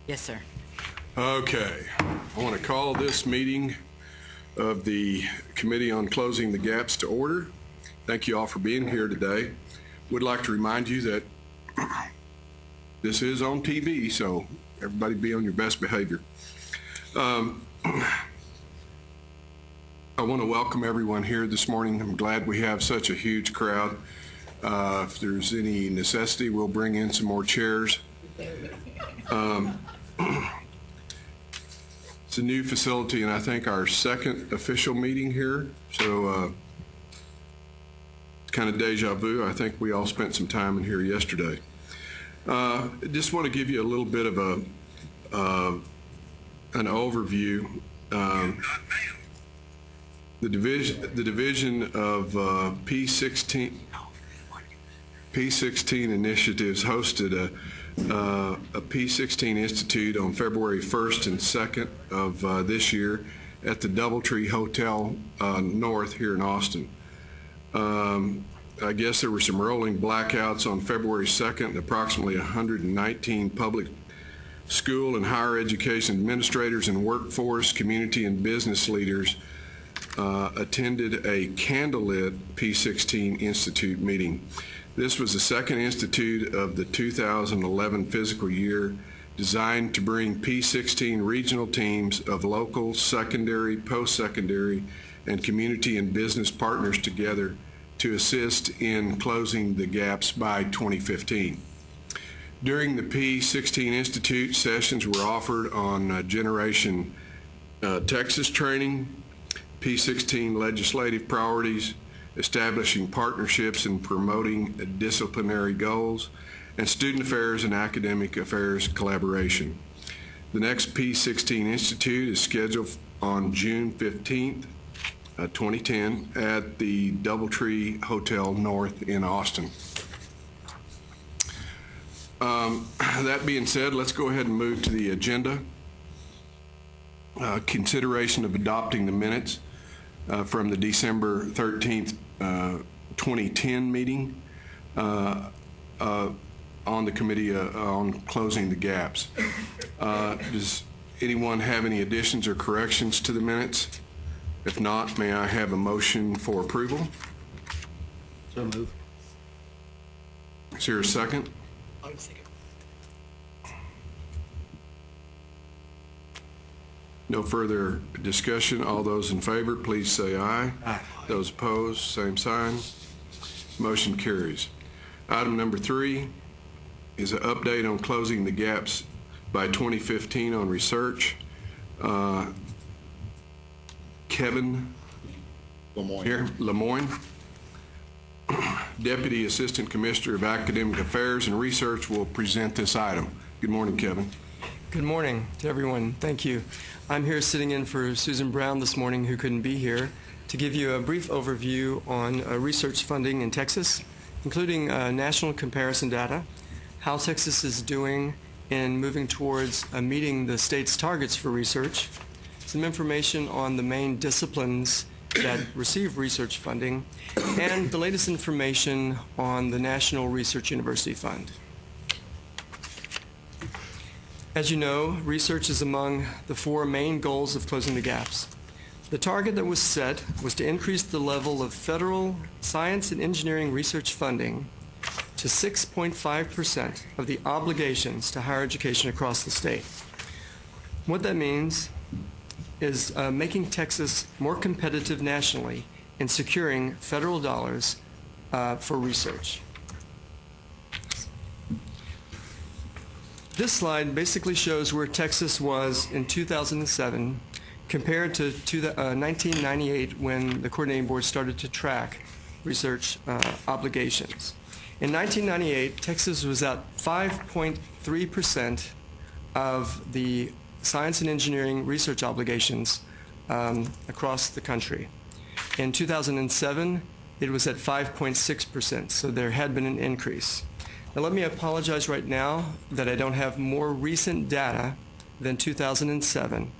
Yes, sir. Okay, I want to call this meeting of the Committee on Closing the Gaps to order. Thank you all for being here today. Would like to remind you that this is on TV, so everybody be on your best behavior. I want to welcome everyone here this morning. I'm glad we have such a huge crowd. If there's any necessity, we'll bring in some more chairs. It's a new facility, and I think our second official meeting here, so it's kind of deja vu. I think we all spent some time in here yesterday. Just want to give you a little bit of an overview. The division of P16 initiatives hosted a P16 Institute on February 1st and 2nd of this year at the Doubletree Hotel North here in Austin. I guess there were some rolling blackouts on February 2nd. Approximately 119 public school and higher education administrators and workforce, community, and business leaders attended a candlelit P16 Institute meeting. This was the second institute of the 2011 fiscal year, designed to bring P16 regional teams of local, secondary, post-secondary, and community and business partners together to assist in closing the gaps by 2015. During the P16 Institute, sessions were offered on Generation Texas training, P16 legislative priorities, establishing partnerships and promoting disciplinary goals, and student affairs and academic affairs collaboration. The next P16 Institute is scheduled on June 15th, 2010 at the Doubletree Hotel North in Austin. That being said, let's go ahead and move to the agenda. Consideration of adopting the minutes from the December 13th, 2010 meeting on the Committee on Closing the Gaps. Does anyone have any additions or corrections to the minutes? If not, may I have a motion for approval? So moved. Is there a second? I'll second. No further discussion. All those in favor, please say aye. Aye. Those opposed, same sign. Motion carries. Item number 3 is an update on closing the gaps by 2015 on research. Kevin Lemoyne, Deputy Assistant Commissioner of Academic Affairs and Research, will present this item. Good morning, Kevin. Good morning to everyone. Thank you. I'm here sitting in for Susan Brown this morning, who couldn't be here, to give you a brief overview on research funding in Texas, including national comparison data, how Texas is doing in moving towards meeting the state's targets for research, some information on the main disciplines that receive research funding, and the latest information on the National Research University Fund. As you know, research is among the 4 main goals of closing the gaps. The target that was set was to increase the level of federal science and engineering research funding to 6.5% of the obligations to higher education across the state. What that means is making Texas more competitive nationally in securing federal dollars for research. This slide basically shows where Texas was in 2007 compared to 1998, when the Coordinating Board started to track research obligations. In 1998, Texas was at 5.3% of the science and engineering research obligations across the country. In 2007, it was at 5.6%, so there had been an increase. Now, let me apologize right now that I don't have more recent data than 2007.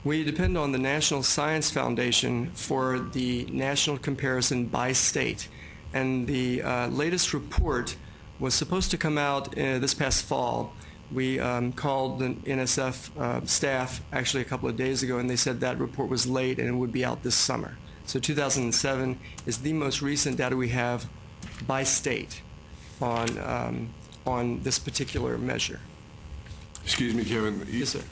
We depend on the National Science Foundation for the national comparison by state, and the latest report was supposed to come out this past fall, We called the NSF staff actually a couple of days ago, and they said that report was late and it would be out this summer. So 2007 is the most recent data we have by state on this particular measure. Excuse me, Kevin. Yes, sir.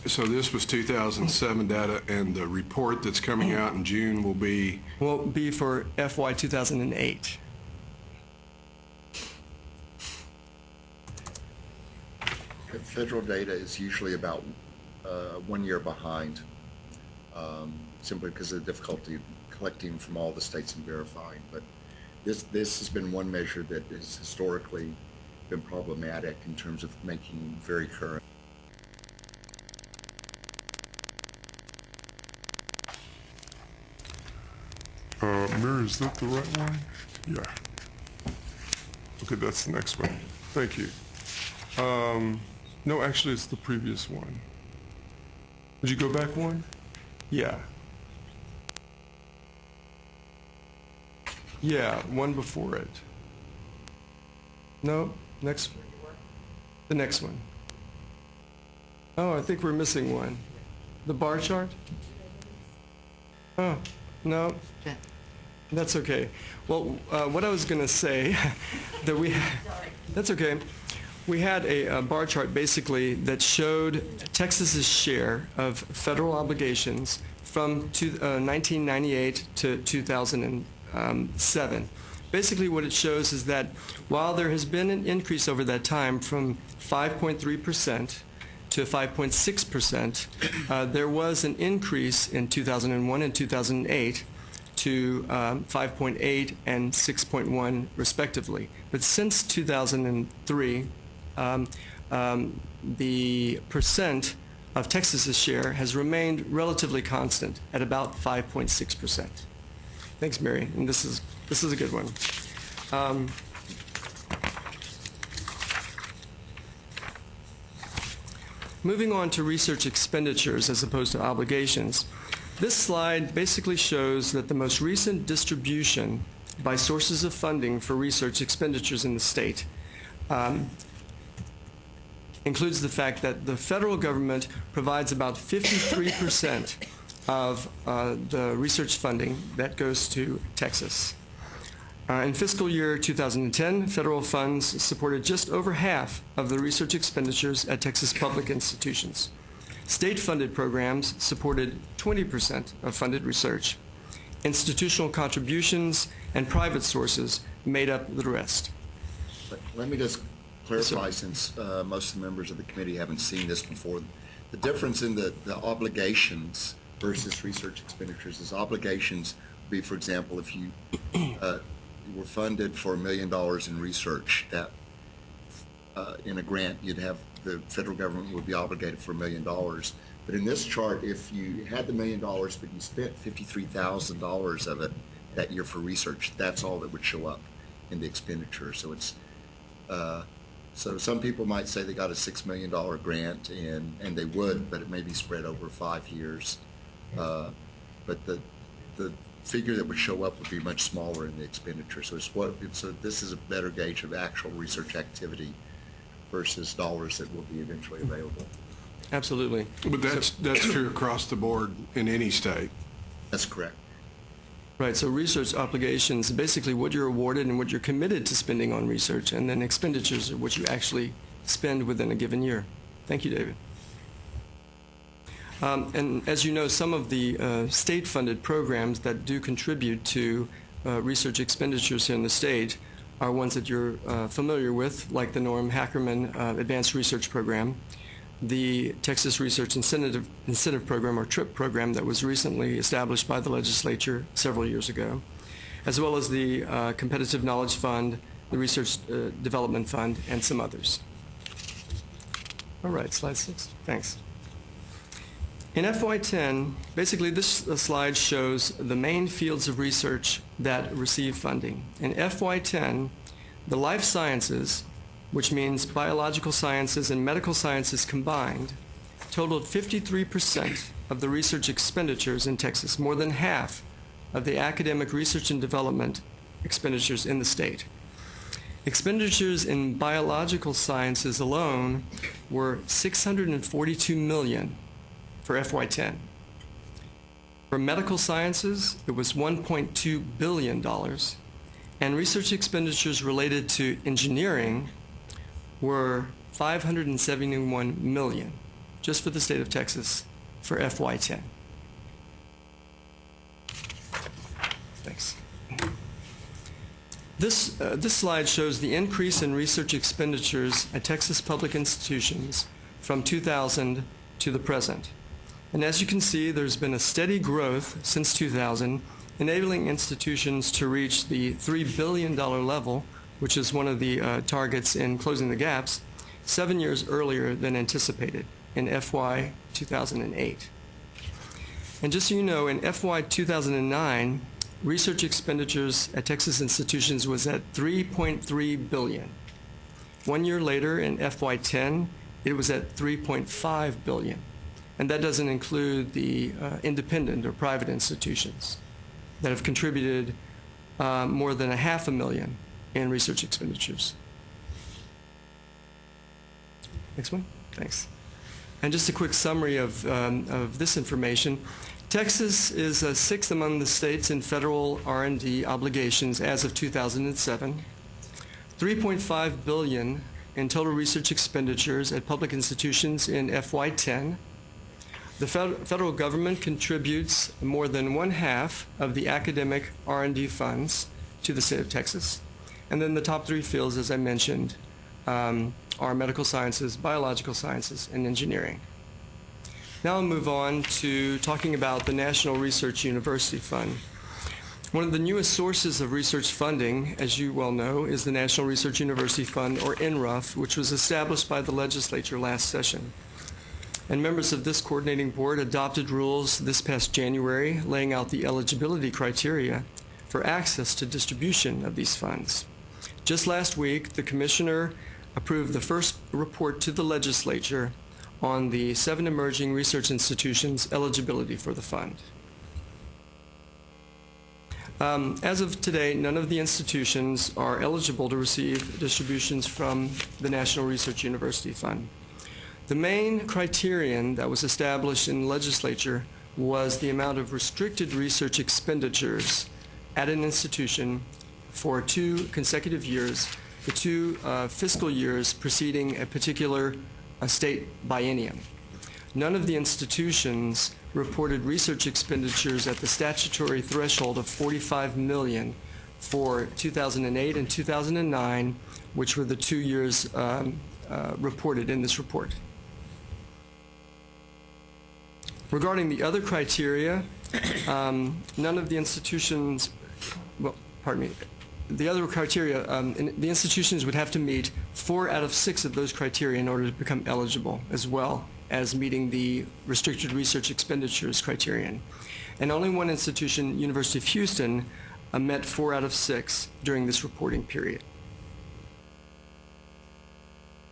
So this was 2007 data, and the report that's coming out in June will be? Will be for FY 2008. Federal data is usually about 1 year behind, simply because of the difficulty collecting from all the states and verifying. But this has been one measure that has historically been problematic in terms of making very current. Mary, is that the right one? Yeah. Okay, that's the next one. Thank you. No, actually, it's the previous one. Would you go back one? Yeah. Yeah, one before it. No, next. The next one. Oh, I think we're missing one. The bar chart? Oh, no. That's okay. Well, what I was going to say, that's okay. We had a bar chart basically that showed Texas's share of federal obligations from 1998 to 2007. Basically what it shows is that while there has been an increase over that time from 5.3% to 5.6%, there was an increase in 2001 and 2008 to 5.8 and 6.1 respectively. But since 2003, the percent of Texas's share has remained relatively constant at about 5.6%. Thanks, Mary. And this is a good one. Moving on to research expenditures as opposed to obligations. This slide basically shows that the most recent distribution by sources of funding for research expenditures in the state includes the fact that the federal government provides about 53% of the research funding that goes to Texas. In fiscal year 2010, federal funds supported just over half of the research expenditures at Texas public institutions. State-funded programs supported 20% of funded research. Institutional contributions and private sources made up the rest. But let me just clarify, since most of the members of the committee haven't seen this before. The difference in the obligations versus research expenditures is obligations would be, for example, if you were funded for $1 million in research, that in a grant you'd have the federal government would be obligated for $1 million. But in this chart, if you had the $1 million but you spent $53,000 of it that year for research, that's all that would show up in the expenditure. So it's so some people might say they got a $6 million grant, and they would, but it may be spread over 5 years. But the figure that would show up would be much smaller in the expenditure. So so this is a better gauge of actual research activity versus dollars that will be eventually available. Absolutely. But that's true across the board in any state. That's correct. Right, so research obligations, basically what you're awarded and what you're committed to spending on research, and then expenditures are what you actually spend within a given year. Thank you, David. And as you know, some of the state-funded programs that do contribute to research expenditures here in the state are ones that you're familiar with, like the Norm Hackerman Advanced Research Program, the Texas Research Incentive Program, or TRIP program, that was recently established by the legislature several years ago, as well as the Competitive Knowledge Fund, the Research Development Fund, and some others. All right, slide 6. Thanks. In FY10, basically this slide shows the main fields of research that receive funding. In FY10, the life sciences, which means biological sciences and medical sciences combined, totaled 53% of the research expenditures in Texas, more than half of the academic research and development expenditures in the state. Expenditures in biological sciences alone were $642 million for FY10. For medical sciences, it was $1.2 billion, and research expenditures related to engineering were $571 million, just for the state of Texas, for FY10. Thanks. This slide shows the increase in research expenditures at Texas public institutions from 2000 to the present. And as you can see, there's been a steady growth since 2000, enabling institutions to reach the $3 billion level, which is one of the targets in closing the gaps, 7 years earlier than anticipated in FY 2008. And just so you know, in FY 2009, research expenditures at Texas institutions was at $3.3 billion. 1 year later, in FY10, it was at $3.5 billion. And that doesn't include the independent or private institutions that have contributed more than $500,000 in research expenditures. Next one, thanks. And just a quick summary of this information. Texas is sixth among the states in federal R&D obligations as of 2007. $3.5 billion in total research expenditures at public institutions in FY10. The federal government contributes more than 1/2 of the academic R&D funds to the state of Texas. And then the top three fields, as I mentioned, are medical sciences, biological sciences, and engineering. Now I'll move on to talking about the National Research University Fund. One of the newest sources of research funding, as you well know, is the National Research University Fund, or NRUF, which was established by the legislature last session. And members of this coordinating board adopted rules this past January laying out the eligibility criteria for access to distribution of these funds. Just last week, the commissioner approved the first report to the legislature on the 7 emerging research institutions' eligibility for the fund. As of today, none of the institutions are eligible to receive distributions from the National Research University Fund. The main criterion that was established in the legislature was the amount of restricted research expenditures at an institution for 2 consecutive years, the 2 fiscal years preceding a particular state biennium. None of the institutions reported research expenditures at the statutory threshold of $45 million for 2008 and 2009, which were the 2 years reported in this report. Regarding the other criteria, none of the institutions, well, pardon me, the other criteria, the institutions would have to meet 4 out of 6 of those criteria in order to become eligible, as well as meeting the restricted research expenditures criterion. And only one institution, University of Houston, met 4 out of 6 during this reporting period.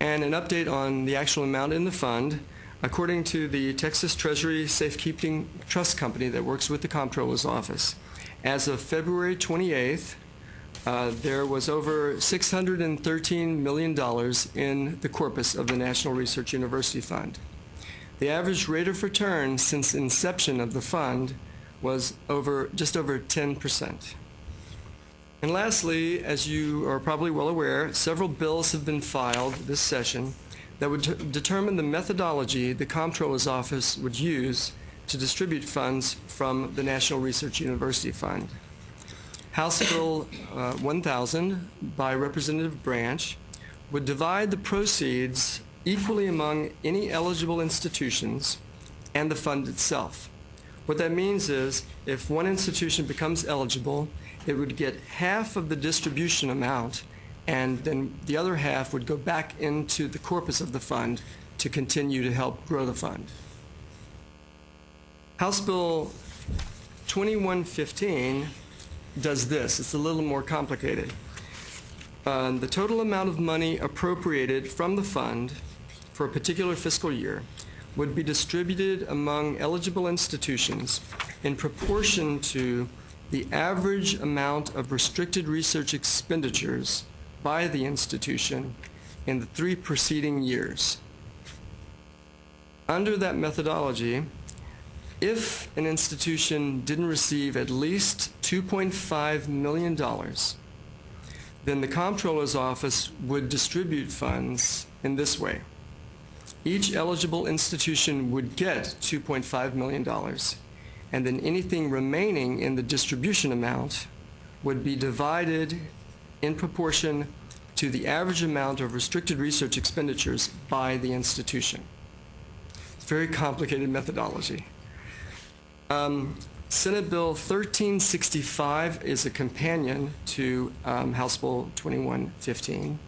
And an update on the actual amount in the fund. According to the Texas Treasury Safekeeping Trust Company that works with the Comptroller's Office, as of February 28th, there was over $613 million in the corpus of the National Research University Fund. The average rate of return since inception of the fund was just over 10%. And lastly, as you are probably well aware, several bills have been filed this session that would determine the methodology the Comptroller's Office would use to distribute funds from the National Research University Fund. House Bill 1000 by Representative Branch would divide the proceeds equally among any eligible institutions and the fund itself. What that means is if one institution becomes eligible, it would get half of the distribution amount, and then the other half would go back into the corpus of the fund to continue to help grow the fund. House Bill 2115 does this. It's a little more complicated. The total amount of money appropriated from the fund for a particular fiscal year would be distributed among eligible institutions in proportion to the average amount of restricted research expenditures by the institution in the 3 preceding years. Under that methodology, if an institution didn't receive at least $2.5 million, then the Comptroller's Office would distribute funds in this way. Each eligible institution would get $2.5 million, and then anything remaining in the distribution amount would be divided in proportion to the average amount of restricted research expenditures by the institution. It's a very complicated methodology. Senate Bill 1365 is a companion to House Bill 2115.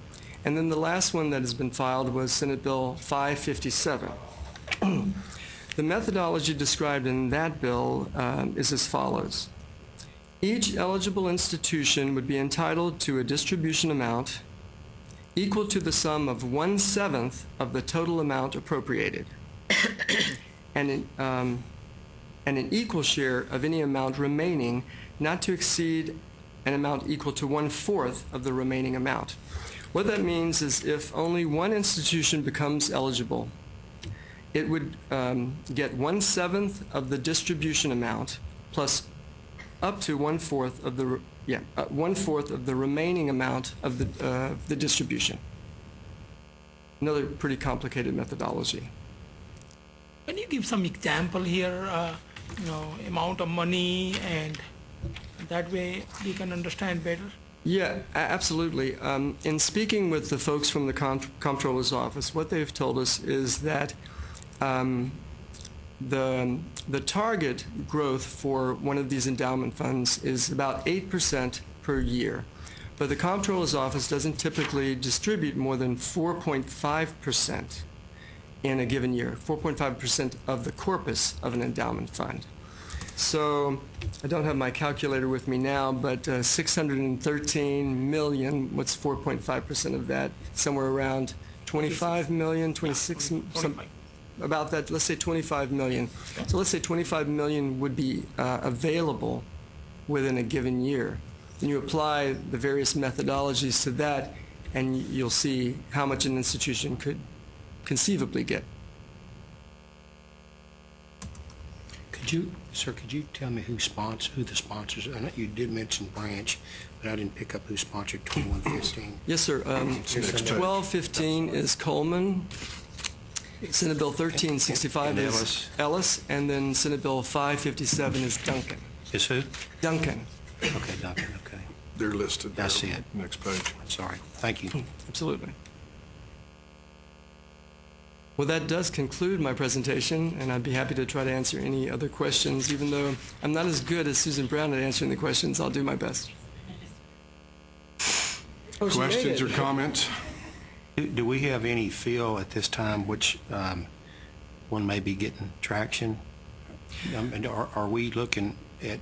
And then the last one that has been filed was Senate Bill 557. The methodology described in that bill is as follows. Each eligible institution would be entitled to a distribution amount equal to the sum of 1/7 of the total amount appropriated, and an equal share of any amount remaining not to exceed an amount equal to 1/4 of the remaining amount. What that means is if only one institution becomes eligible, it would get 1/7 of the distribution amount plus up to 1/4 of the 1/4 of the remaining amount of the distribution. Another pretty complicated methodology. Can you give some example here, amount of money, and that way we can understand better? Yeah, absolutely. In speaking with the folks from the Comptroller's Office, what they've told us is that the target growth for one of these endowment funds is about 8% per year. But the Comptroller's Office doesn't typically distribute more than 4.5% in a given year, 4.5% of the corpus of an endowment fund. So I don't have my calculator with me now, but 613 million, what's 4.5% of that? Somewhere around 25 million, 26, about that, let's say 25 million. So let's say 25 million would be available within a given year. Then you apply the various methodologies to that, and you'll see how much an institution could conceivably get. Could you tell me who the sponsors? I know you did mention Branch, but I didn't pick up who sponsored 2115. Yes, sir. 1215 is Coleman. Senate Bill 1365 And is Ellis. Ellis, and then Senate Bill 557 is Duncan. Is who? Duncan. Okay, Duncan, okay. They're listed. I see it. Next page. I'm sorry. Thank you. Absolutely. Well, that does conclude my presentation, and I'd be happy to try to answer any other questions. Even though I'm not as good as Susan Brown at answering the questions, I'll do my best. Questions or comments? Do we have any feel at this time which one may be getting traction? And are we looking at,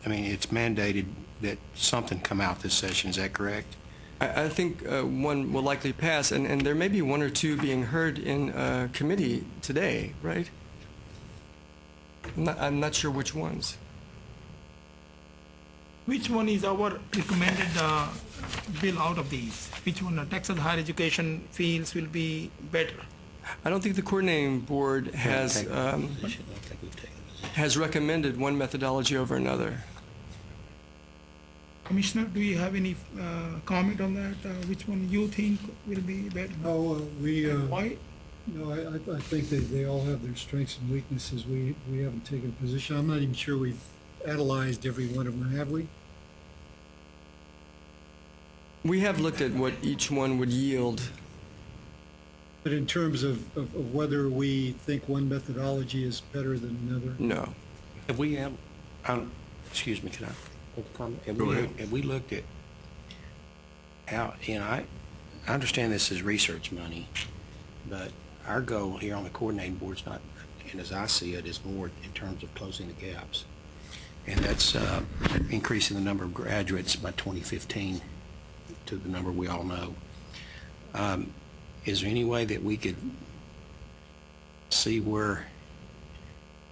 it's mandated that something come out this session, is that correct? I think one will likely pass, and there may be one or two being heard in committee today, right? I'm not sure which ones. Which one is our recommended bill out of these? Which one, Texas higher education feels will be better? I don't think the coordinating board has recommended one methodology over another. Commissioner, do you have any comment on that? Which one you think will be better? Why? No, I think they all have their strengths and weaknesses. We haven't taken a position. I'm not even sure we've analyzed every one of them, have we? We have looked at what each one would yield. But in terms of whether we think one methodology is better than another? No. Have we, excuse me, can I? Go ahead. Have we looked at how, I understand this is research money, but our goal here on the coordinating board is not, and as I see it, is more in terms of closing the gaps. And that's increasing the number of graduates by 2015 to the number we all know. Is there any way that we could see where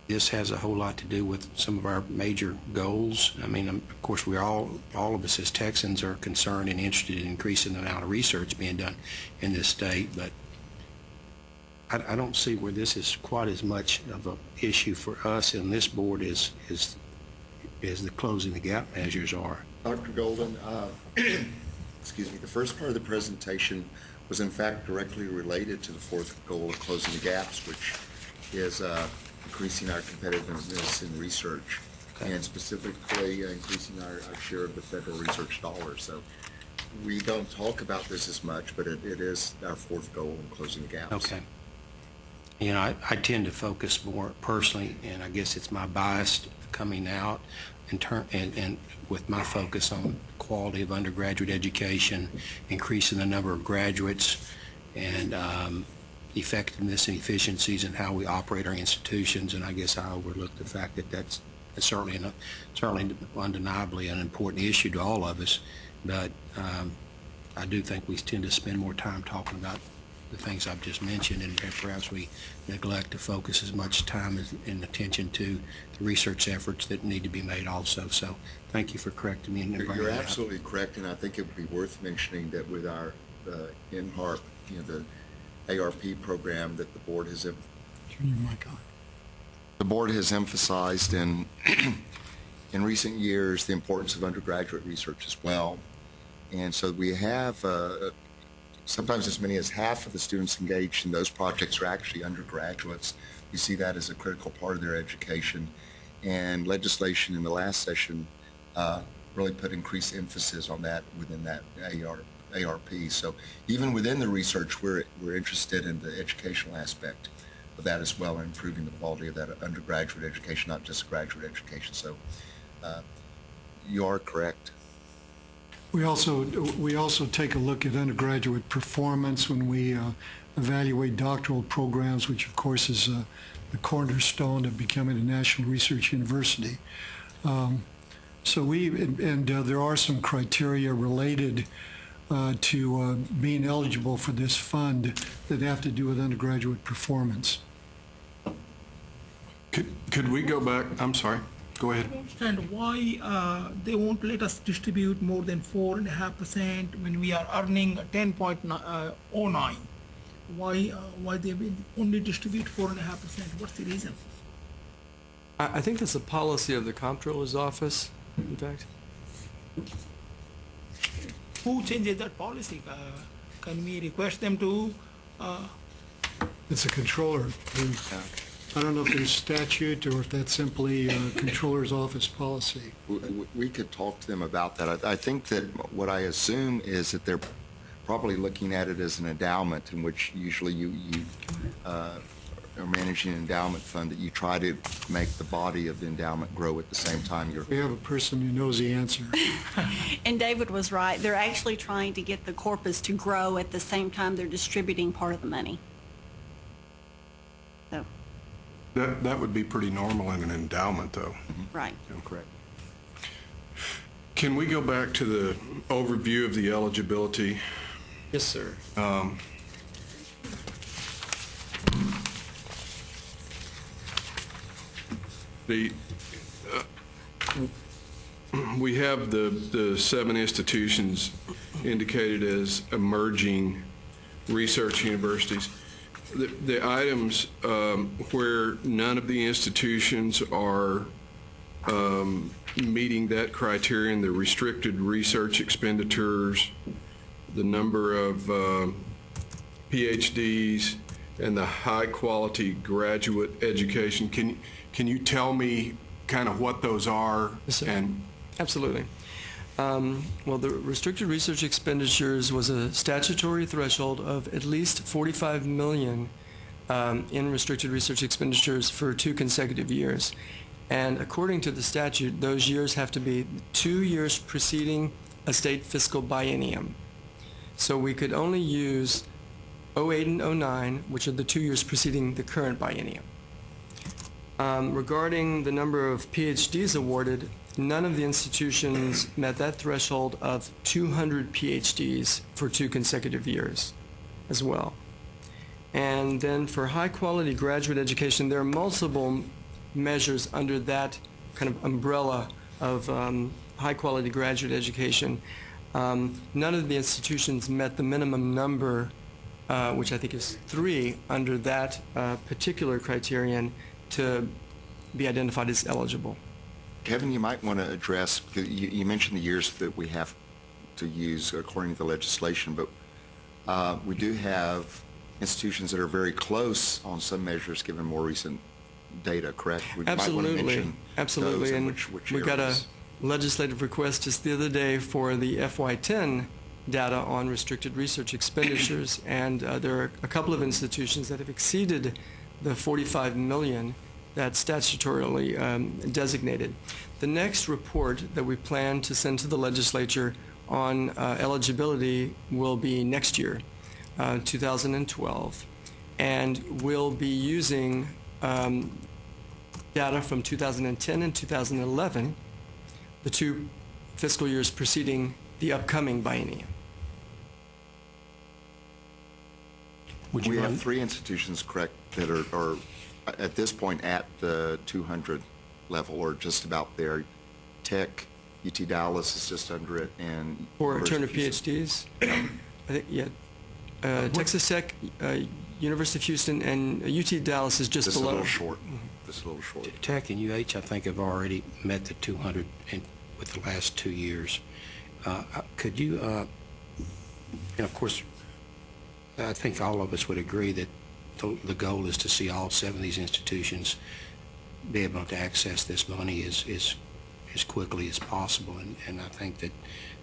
this has a whole lot to do with some of our major goals. I mean, of course, all of us as Texans are concerned and interested in increasing the amount of research being done in this state, but I don't see where this is quite as much of an issue for us in this board as the closing the gap measures are. Dr. Golden, excuse me, the first part of the presentation was in fact directly related to the fourth goal of closing the gaps, which is increasing our competitiveness in research, Okay. and specifically increasing our share of the federal research dollars. So we don't talk about this as much, but it is our fourth goal in closing the gaps. Okay. You know, I tend to focus more personally, and I guess it's my bias coming out and with my focus on quality of undergraduate education, increasing the number of graduates, and effectiveness and efficiencies in how we operate our institutions. And I guess I overlook the fact that that's certainly undeniably an important issue to all of us. But I do think we tend to spend more time talking about the things I've just mentioned, and perhaps we neglect to focus as much time and attention to the research efforts that need to be made also. So thank you for correcting me and bringing You're that up. absolutely correct, and I think it would be worth mentioning that with our NHARP, the ARP program that the board has Turn your mic on. The board has emphasized in recent years the importance of undergraduate research as well. And so we have sometimes as many as half of the students engaged in those projects are actually undergraduates. We see that as a critical part of their education. And legislation in the last session really put increased emphasis on that within that ARP. So even within the research, we're interested in the educational aspect of that as well, and improving the quality of that undergraduate education, not just graduate education. So you are correct. We also take a look at undergraduate performance when we evaluate doctoral programs, which of course is the cornerstone of becoming a national research university. There are some criteria related to being eligible for this fund that have to do with undergraduate performance. Could we go back? I'm sorry. Go ahead. I don't understand why they won't let us distribute more than 4.5% when we are earning 10.09. Why they will only distribute 4.5%? What's the reason? I think that's a policy of the comptroller's office, in fact. Who changes that policy? Can we request them to? It's a controller. I don't know if there's statute or if that's simply a controller's office policy. We could talk to them about that. I think that what I assume is that they're probably looking at it as an endowment, in which usually you are managing an endowment fund, that you try to make the body of the endowment grow at the same time you're. We have a person who knows the answer. And David was right. They're actually trying to get the corpus to grow at the same time they're distributing part of the money. So, That would be pretty normal in an endowment, though. right. Correct. Can we go back to the overview of the eligibility? Yes, sir. We have the 7 institutions indicated as emerging research universities. The items where none of the institutions are meeting that criterion, the restricted research expenditures, the number of PhDs, and the high-quality graduate education. Can you tell me kind of what those are? Yes, sir. And Absolutely. Well, the restricted research expenditures was a statutory threshold of at least $45 million in restricted research expenditures for 2 consecutive years. And according to the statute, those years have to be 2 years preceding a state fiscal biennium. So we could only use 08 and 09, which are the 2 years preceding the current biennium. Regarding the number of PhDs awarded, none of the institutions met that threshold of 200 PhDs for 2 consecutive years as well. And then for high-quality graduate education, there are multiple measures under that kind of umbrella of high-quality graduate education. None of the institutions met the minimum number, which I think is 3, under that particular criterion to be identified as eligible. Kevin, you might want to address, you mentioned the years that we have to use according to the legislation, but we do have institutions that are very close on some measures given more recent data, correct? We might want to Absolutely, mention absolutely. those and And which we got a areas. legislative request just the other day for the FY10 data on restricted research expenditures, and there are a couple of institutions that have exceeded the 45 million that's statutorily designated. The next report that we plan to send to the legislature on eligibility will be next year, 2012, and we'll be using data from 2010 and 2011, the 2 fiscal years preceding the upcoming biennium. Would you We mind? have 3 institutions, correct, that are at this point at the 200 level or just about there. Tech, UT Dallas is just under it, and For University Turner of Houston. PhDs, I think, yeah, Texas Tech, University of Houston, and UT Dallas is just Just a below. little short, just a little short. Tech and UH, I think, have already met the 200 with the last 2 years. Could you, and of course, I think all of us would agree that the goal is to see all 7 of these institutions be able to access this money as quickly as possible. And I think that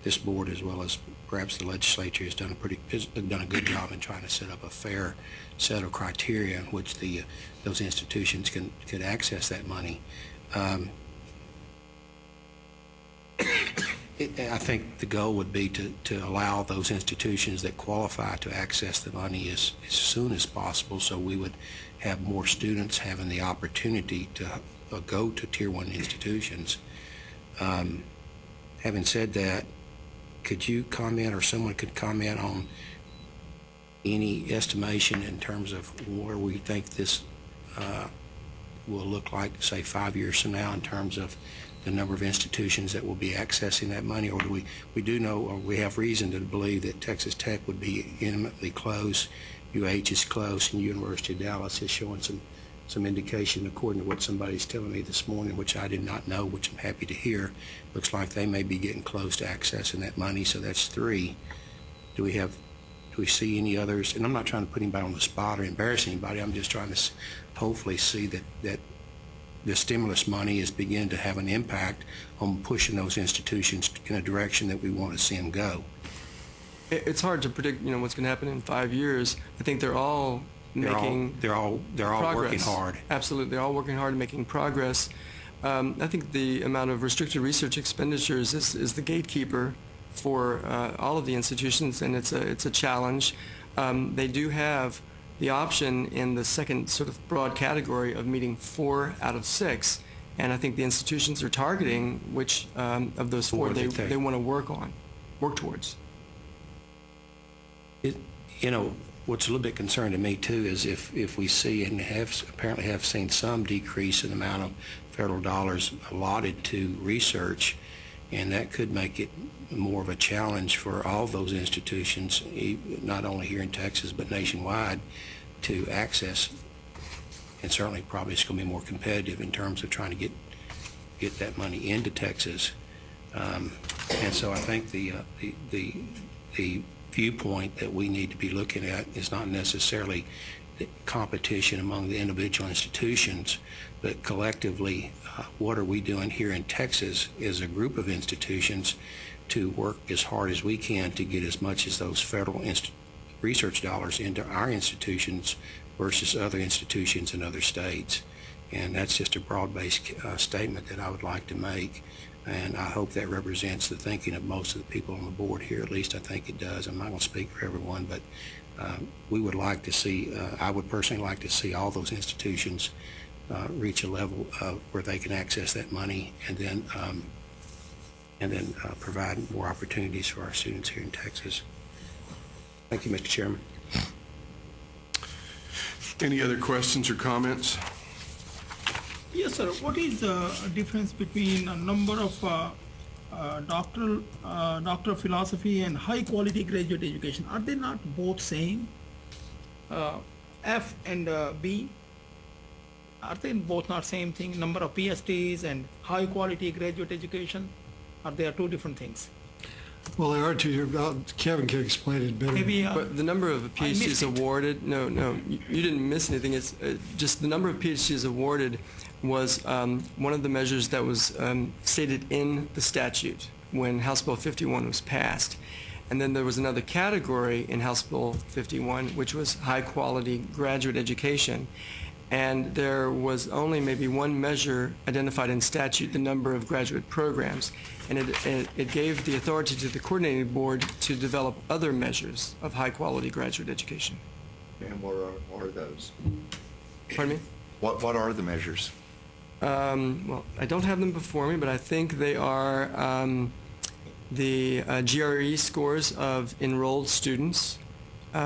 this board, as well as perhaps the legislature, has done a good job in trying to set up a fair set of criteria in which those institutions could access that money. I think the goal would be to allow those institutions that qualify to access the money as soon as possible, so we would have more students having the opportunity to go to Tier 1 institutions. Having said that, could you comment, or someone could comment on any estimation in terms of where we think this will look like, say, 5 years from now, in terms of the number of institutions that will be accessing that money? Or do we do know, or we have reason to believe that Texas Tech would be intimately close, UH is close, and University of Dallas is showing some indication, according to what somebody's telling me this morning, which I did not know, which I'm happy to hear. Looks like they may be getting close to accessing that money, so that's 3. Do we see any others? And I'm not trying to put anybody on the spot or embarrass anybody. I'm just trying to hopefully see that the stimulus money is beginning to have an impact on pushing those institutions in a direction that we want to see them go. It's hard to predict, what's going to happen in 5 years. I think they're all making They're all progress. working hard. Absolutely, they're all working hard and making progress. I think the amount of restricted research expenditures is the gatekeeper for all of the institutions, and it's a challenge. They do have the option in the second sort of broad category of meeting 4 out of 6, and I think the institutions are targeting which of those 4 they want to work towards. What's a little bit concerning to me too is if we see, and apparently have seen some decrease in the amount of federal dollars allotted to research, and that could make it more of a challenge for all those institutions, not only here in Texas but nationwide, to access. And certainly probably it's going to be more competitive in terms of trying to get that money into Texas. And so I think the viewpoint that we need to be looking at is not necessarily the competition among the individual institutions, but collectively, what are we doing here in Texas as a group of institutions to work as hard as we can to get as much as those federal research dollars into our institutions versus other institutions in other states. And that's just a broad-based statement that I would like to make. And I hope that represents the thinking of most of the people on the board here. At least I think it does. I'm not going to speak for everyone, but we would like to see, I would personally like to see all those institutions reach a level where they can access that money, and then provide more opportunities for our students here in Texas. Thank you, Mr. Chairman. Any other questions or comments? Yes, sir. What is the difference between a number of doctor of philosophy and high quality graduate education? Are they not both same? F and B, are they both not same thing? Number of PhDs and high quality graduate education, are they two different things? Well, there are two. Kevin can explain it better. Maybe But the number of I missed PhDs it. awarded, no, you didn't miss anything. It's just the number of PhDs awarded was one of the measures that was stated in the statute when House Bill 51 was passed. And then there was another category in House Bill 51, which was high-quality graduate education. And there was only maybe one measure identified in statute, the number of graduate programs. And it gave the authority to the coordinating board to develop other measures of high-quality graduate education. And what are those? Pardon me? What are the measures? Well, I don't have them before me, but I think they are the GRE scores of enrolled students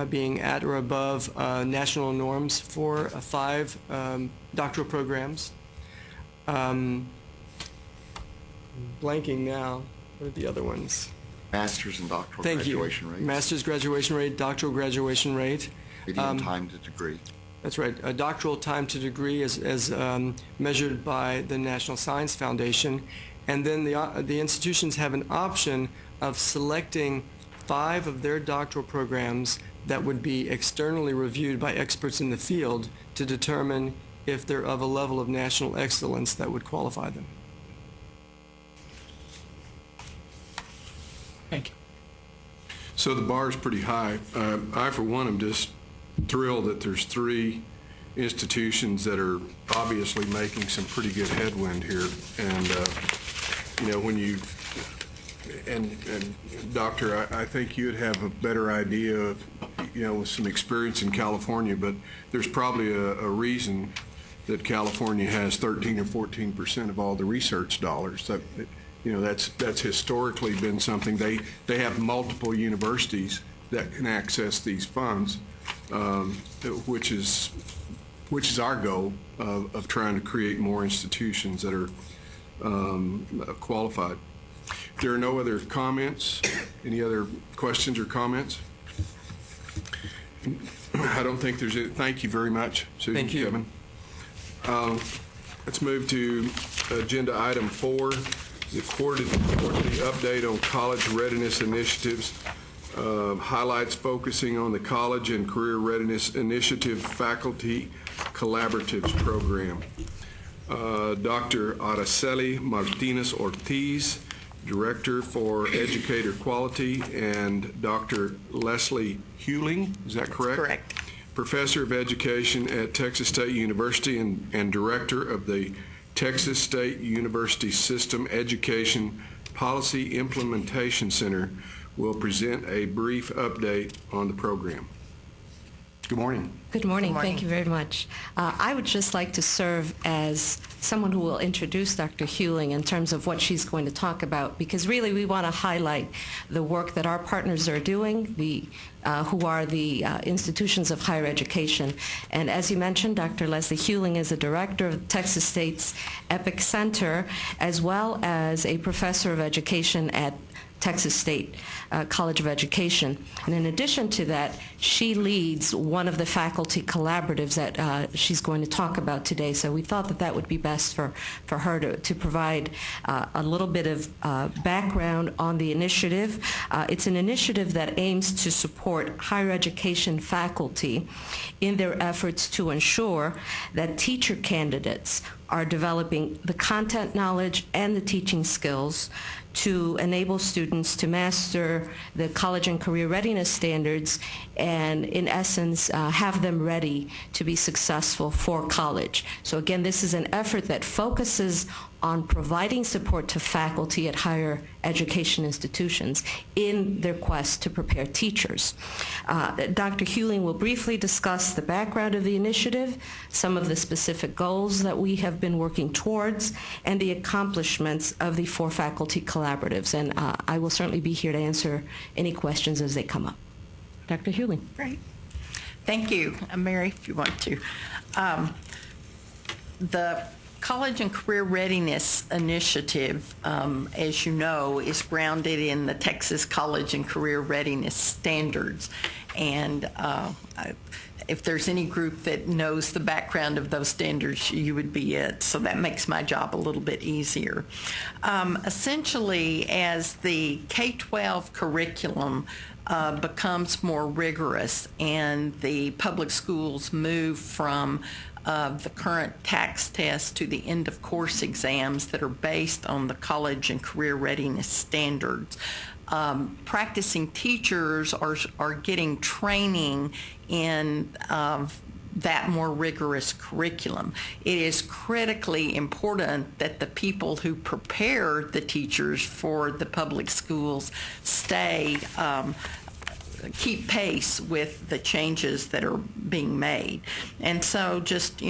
being at or above national norms for 5 doctoral programs. Blanking now. What are the other ones? Masters and doctoral Thank graduation you. rates. Master's graduation rate, doctoral graduation rate. Median time to degree. That's right. A doctoral time to degree as measured by the National Science Foundation. And then the institutions have an option of selecting 5 of their doctoral programs that would be externally reviewed by experts in the field to determine if they're of a level of national excellence that would qualify them. Thank you. So the bar is pretty high. I, for one, am just thrilled that there's 3 institutions that are obviously making some pretty good headwind here. And, you know, when you, and Doctor, I think you'd have a better idea of, you know, with some experience in California, but there's probably a reason that California has 13 or 14% of all the research dollars. That, you know, that's historically been something. They have multiple universities that can access these funds, which is our goal of trying to create more institutions that are qualified. If there are no other comments, any other questions or comments? I don't think there's any. Thank you very much, Susan. Thank you. Kevin. Let's move to agenda item 4, the quarterly update on college readiness initiatives. Highlights focusing on the College and Career Readiness Initiative Faculty Collaboratives Program. Dr. Araceli Martinez-Ortiz, Director for Educator Quality, and Dr. Leslie Hewling, is that correct? Correct. Professor of Education at Texas State University and Director of the Texas State University System Education Policy Implementation Center, will present a brief update on the program. Good morning. Good morning. morning. Thank you very much. I would just like to serve as someone who will introduce Dr. Hewling in terms of what she's going to talk about, because really we want to highlight the work that our partners are doing, who are the institutions of higher education. And as you mentioned, Dr. Leslie Hewling is a director of Texas State's EPIC Center, as well as a professor of education at Texas State College of Education. And in addition to that, she leads one of the faculty collaboratives that she's going to talk about today. So we thought that that would be best for her to provide a little bit of background on the initiative. It's an initiative that aims to support higher education faculty in their efforts to ensure that teacher candidates are developing the content knowledge and the teaching skills to enable students to master the college and career readiness standards and, in essence, have them ready to be successful for college. So again, this is an effort that focuses on providing support to faculty at higher education institutions in their quest to prepare teachers. Dr. Hewling will briefly discuss the background of the initiative, some of the specific goals that we have been working towards, and the accomplishments of the 4 faculty collaboratives. And I will certainly be here to answer any questions as they come up. Dr. Hewling. Great. Thank you. Mary, if you want to. The College and Career Readiness Initiative, as you know, is grounded in the Texas College and Career Readiness Standards. And if there's any group that knows the background of those standards, you would be it. So that makes my job a little bit easier. Essentially, as the K-12 curriculum becomes more rigorous and the public schools move from the current tax test to the end of course exams that are based on the college and career readiness standards, practicing teachers are getting training in that more rigorous curriculum. It is critically important that the people who prepare the teachers for the public schools keep pace with the changes that are being made. And so just,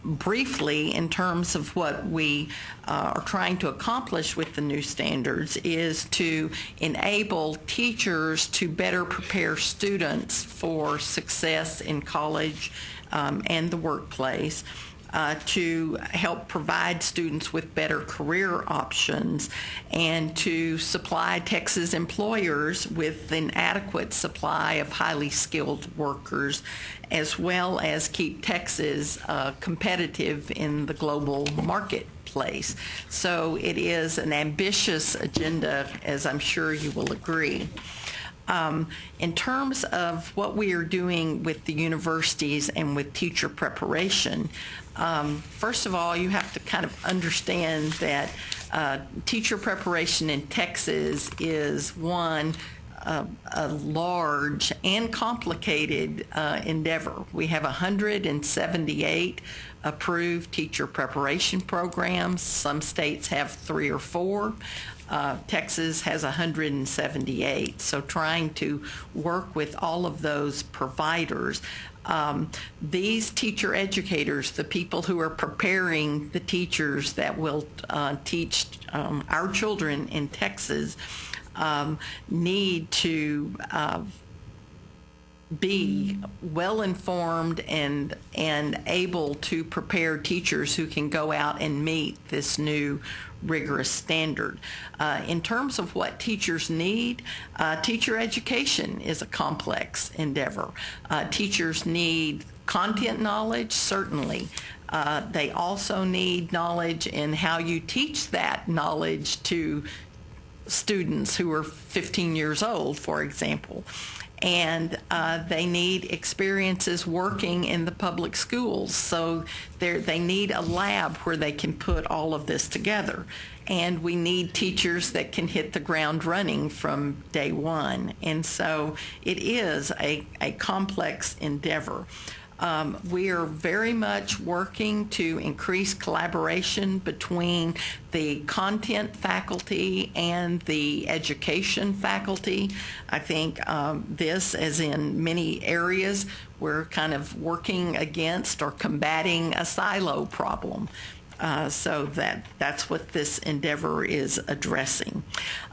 briefly, in terms of what we are trying to accomplish with the new standards is to enable teachers to better prepare students for success in college and the workplace, to help provide students with better career options, and to supply Texas employers with an adequate supply of highly skilled workers, as well as keep Texas competitive in the global marketplace. So it is an ambitious agenda, as I'm sure you will agree. In terms of what we are doing with the universities and with teacher preparation, first of all, you have to kind of understand that teacher preparation in Texas is a large and complicated endeavor. We have 178 approved teacher preparation programs. Some states have 3 or 4. Texas has 178. So trying to work with all of those providers. These teacher educators, the people who are preparing the teachers that will teach our children in Texas, need to be well informed and able to prepare teachers who can go out and meet this new rigorous standard. In terms of what teachers need, teacher education is a complex endeavor. Teachers need content knowledge, certainly. They also need knowledge in how you teach that knowledge to students who are 15 years old, for example. And they need experiences working in the public schools. So they need a lab where they can put all of this together. And we need teachers that can hit the ground running from day one. And so it is a complex endeavor. We are very much working to increase collaboration between the content faculty and the education faculty. I think this, as in many areas, we're kind of working against or combating a silo problem. So that's what this endeavor is addressing.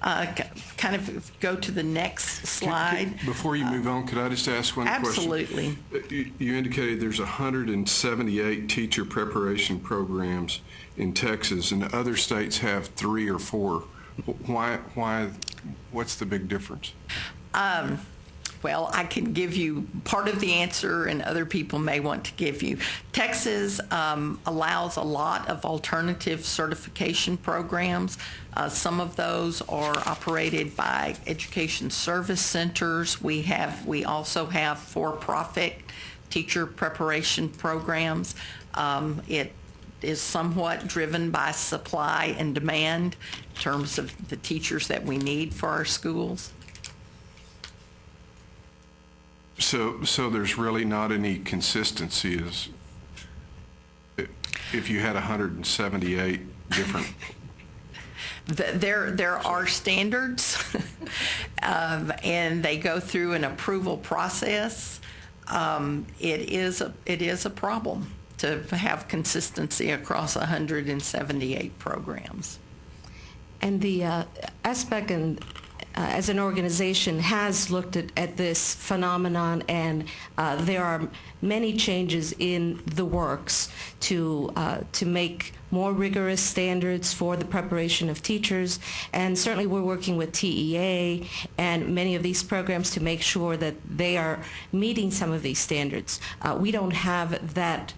Kind of go to the next slide. Before you move on, could I just ask one question? Absolutely. You indicated there's 178 teacher preparation programs in Texas, and other states have 3 or 4. Why? What's the big difference? Well, I can give you part of the answer, and other people may want to give you. Texas allows a lot of alternative certification programs. Some of those are operated by education service centers. We also have for-profit teacher preparation programs. It is somewhat driven by supply and demand in terms of the teachers that we need for our schools. So there's really not any consistency if you had 178 different. There are standards, and they go through an approval process. It is a problem to have consistency across 178 programs. And the aspect as an organization, has looked at this phenomenon, and there are many changes in the works to make more rigorous standards for the preparation of teachers. And certainly we're working with TEA and many of these programs to make sure that they are meeting some of these standards. We don't have that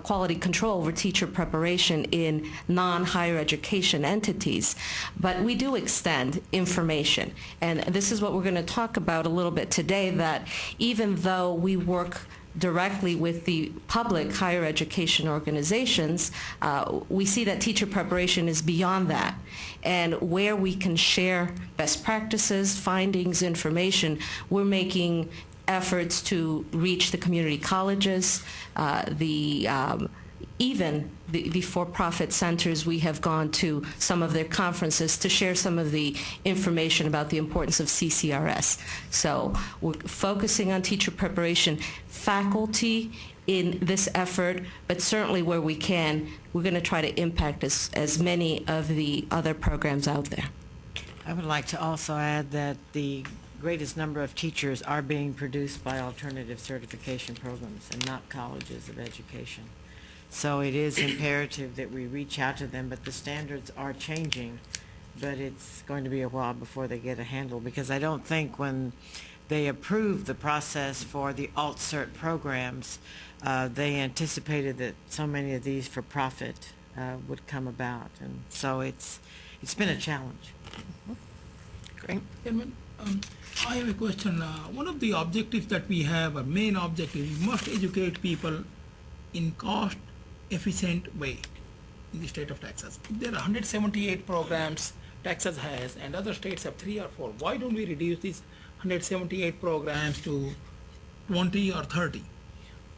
quality control over teacher preparation in non-higher education entities, but we do extend information. And this is what we're going to talk about a little bit today, that even though we work directly with the public higher education organizations, we see that teacher preparation is beyond that. And where we can share best practices, findings, information, we're making efforts to reach the community colleges, even the for-profit centers. We have gone to some of their conferences to share some of the information about the importance of CCRS. So we're focusing on teacher preparation, faculty in this effort, but certainly where we can, we're going to try to impact as many of the other programs out there. I would like to also add that the greatest number of teachers are being produced by alternative certification programs and not colleges of education. So it is imperative that we reach out to them, but the standards are changing, but it's going to be a while before they get a handle, because I don't think when they approved the process for the alt-cert programs, they anticipated that so many of these for profit would come about, and so it's been a challenge. Great. Chairman, I have a question. One of the objectives that we have, a main objective, we must educate people in cost-efficient way in the state of Texas. There are 178 programs Texas has, and other states have 3 or 4. Why don't we reduce these 178 programs to 20 or 30?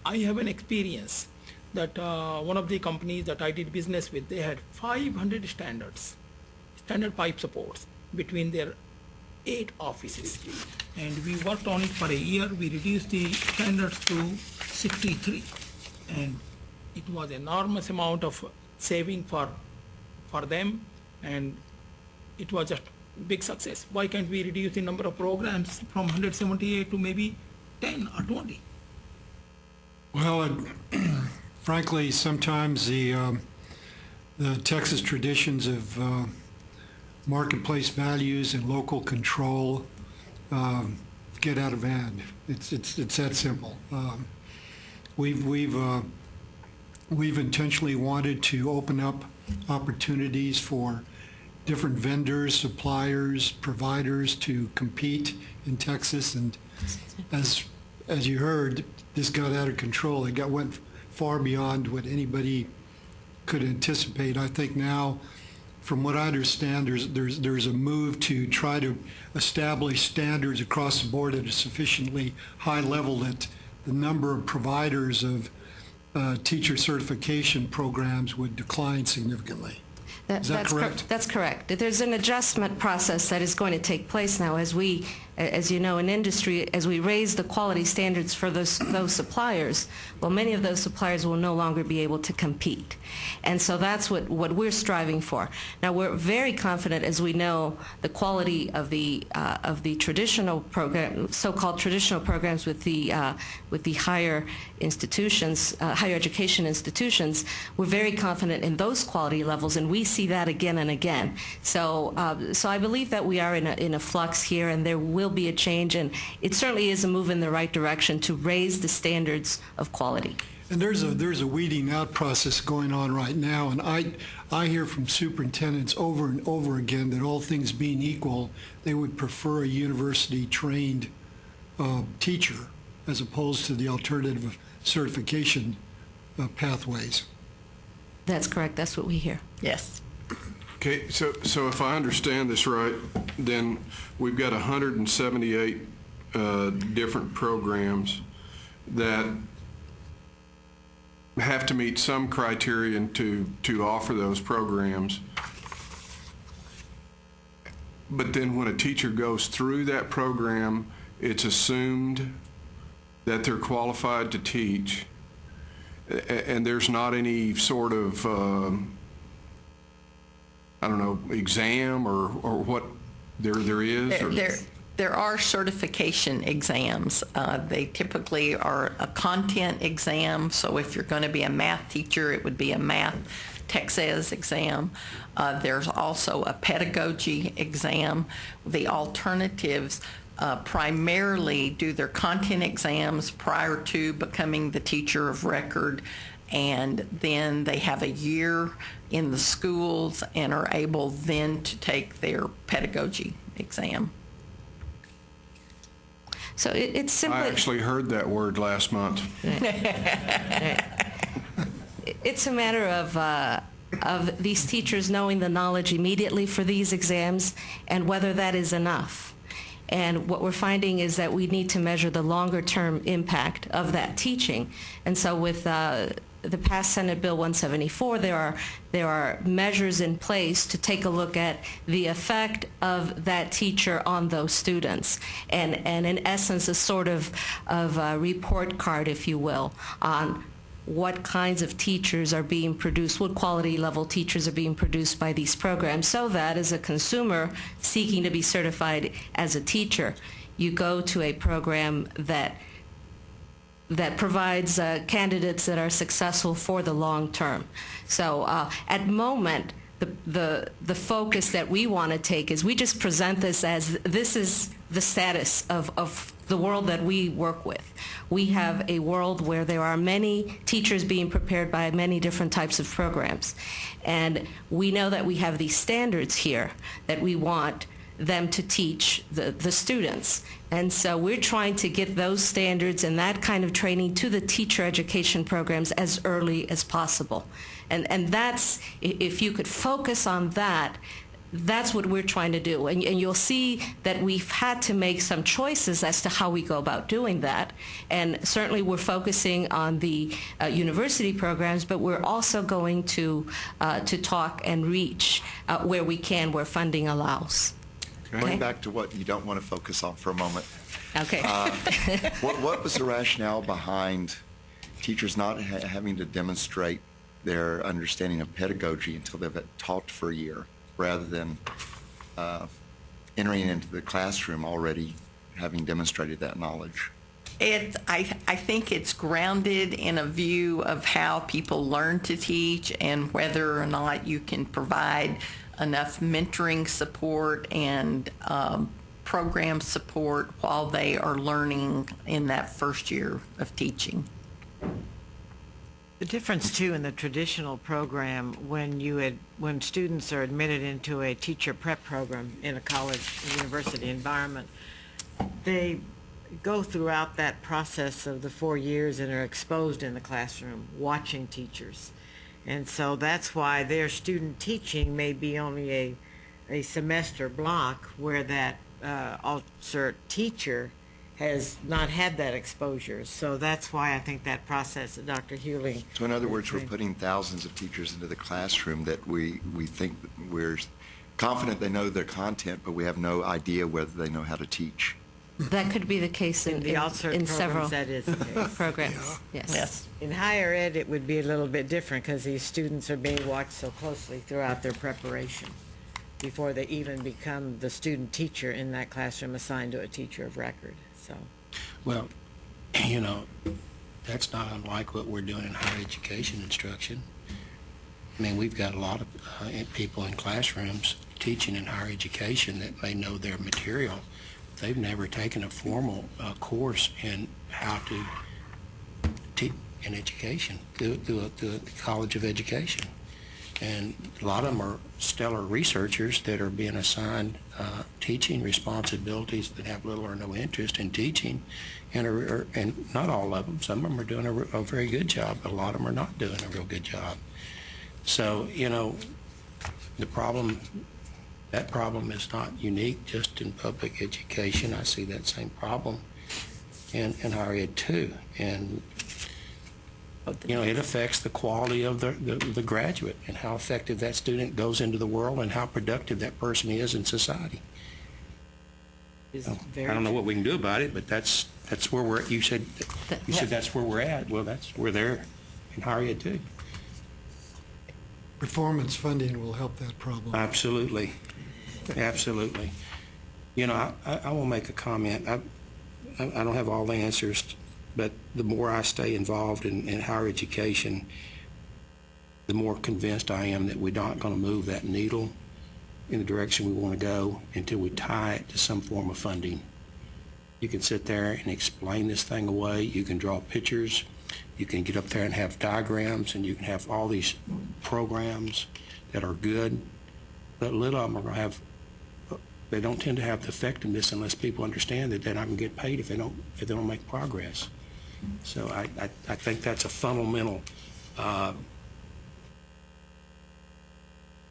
I have an experience that one of the companies that I did business with, they had 500 standard pipe supports between their 8 offices, and we worked on it for a year. We reduced the standards to 63, and it was enormous amount of saving for them, and it was just big success. Why can't we reduce the number of programs from 178 to maybe 10 or 20? Well, frankly, sometimes the Texas traditions of marketplace values and local control get out of hand. It's that simple. We've intentionally wanted to open up opportunities for different vendors, suppliers, providers to compete in Texas, and as you heard, this got out of control. It went far beyond what anybody could anticipate. I think now, from what I understand, there's a move to try to establish standards across the board at a sufficiently high level that the number of providers of teacher certification programs would decline significantly. Is that correct? That's correct. There's an adjustment process that is going to take place now as you know, in industry, as we raise the quality standards for those suppliers, well, many of those suppliers will no longer be able to compete. And so that's what we're striving for. Now, we're very confident, as we know, the quality of the traditional program, so-called traditional programs with the higher institutions, higher education institutions. We're very confident in those quality levels, and we see that again and again. So I believe that we are in a flux here, and there will be a change, and it certainly is a move in the right direction to raise the standards of quality. And there's a weeding out process going on right now, and I hear from superintendents over and over again that all things being equal, they would prefer a university-trained teacher as opposed to the alternative certification pathways. That's correct. That's what we hear. Yes. Okay, so if I understand this right, then we've got 178 different programs that have to meet some criterion to offer those programs. But then when a teacher goes through that program, it's assumed that they're qualified to teach, and there's not any sort of I don't know, exam or what there is? Or? There are certification exams. They typically are a content exam, so if you're going to be a math teacher, it would be a math TexAS exam. There's also a pedagogy exam. The alternatives primarily do their content exams prior to becoming the teacher of record, and then they have a year in the schools and are able then to take their pedagogy exam. So it's simply... I actually heard that word last month. It's a matter of these teachers knowing the knowledge immediately for these exams and whether that is enough. And what we're finding is that we need to measure the longer-term impact of that teaching. And so with the past Senate Bill 174, there are measures in place to take a look at the effect of that teacher on those students, and in essence a sort of a report card, if you will, on what kinds of teachers are being produced, what quality level teachers are being produced by these programs, so that as a consumer seeking to be certified as a teacher, you go to a program that provides candidates that are successful for the long term. So at the moment, the focus that we want to take is we just present this as this is the status of the world that we work with. We have a world where there are many teachers being prepared by many different types of programs. And we know that we have these standards here that we want them to teach the students. And so we're trying to get those standards and that kind of training to the teacher education programs as early as possible. And that's, if you could focus on that, that's what we're trying to do. And you'll see that we've had to make some choices as to how we go about doing that. And certainly we're focusing on the university programs, but we're also going to talk and reach where we can, where funding allows. Going back to what you don't want to focus on for a moment. Okay. What was the rationale behind teachers not having to demonstrate their understanding of pedagogy until they've taught for a year, rather than entering into the classroom already having demonstrated that knowledge? I think it's grounded in a view of how people learn to teach and whether or not you can provide enough mentoring support and program support while they are learning in that first year of teaching. The difference too in the traditional program, when students are admitted into a teacher prep program in a college university environment, they go throughout that process of the 4 years and are exposed in the classroom watching teachers. And so that's why their student teaching may be only a semester block, where that alt-cert teacher has not had that exposure. So that's why I think that process that Dr. Hewling... So in other words, we're putting thousands of teachers into the classroom that we think we're confident they know their content, but we have no idea whether they know how to teach. That could be the case in the alt-cert several programs, that is the case. programs. Yes. Yes. In higher ed, it would be a little bit different because these students are being watched so closely throughout their preparation before they even become the student teacher in that classroom assigned to a teacher of record. So, Well, that's not unlike what we're doing in higher education instruction. I mean, we've got a lot of people in classrooms teaching in higher education that may know their material. They've never taken a formal course in how to teach in education through the College of Education. And a lot of them are stellar researchers that are being assigned teaching responsibilities that have little or no interest in teaching, and not all of them. Some of them are doing a very good job, but a lot of them are not doing a real good job. So, that problem is not unique just in public education. I see that same problem in higher ed too. And it affects the quality of the graduate and how effective that student goes into the world and how productive that person is in society. I don't know what we can do about it, but that's where we're at. You said that's where we're at. Well, we're there in higher ed too. performance funding will help that problem. Absolutely. Absolutely. You know, I will make a comment. I don't have all the answers, but the more I stay involved in higher education, the more convinced I am that we're not going to move that needle in the direction we want to go until we tie it to some form of funding. You can sit there and explain this thing away. You can draw pictures. You can get up there and have diagrams, and you can have all these programs that are good, but little of them are going to have, they don't tend to have the effectiveness unless people understand that they're not going to get paid if they don't make progress. So I think that's a fundamental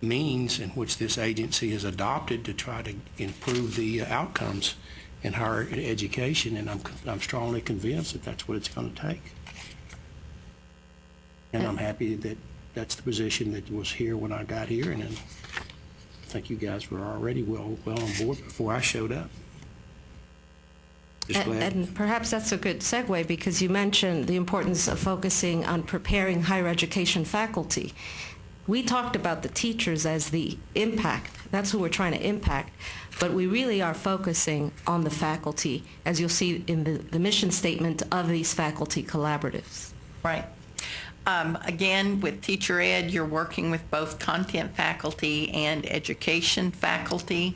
means in which this agency has adopted to try to improve the outcomes in higher education, and I'm strongly convinced that that's what it's going to take. And I'm happy that that's the position that was here when I got here, and I think you guys were already well on board before I showed up. Just glad. And perhaps that's a good segue, because you mentioned the importance of focusing on preparing higher education faculty. We talked about the teachers as the impact. That's who we're trying to impact. But we really are focusing on the faculty, as you'll see in the mission statement of these faculty collaboratives. Right. Again, with Teacher Ed, you're working with both content faculty and education faculty.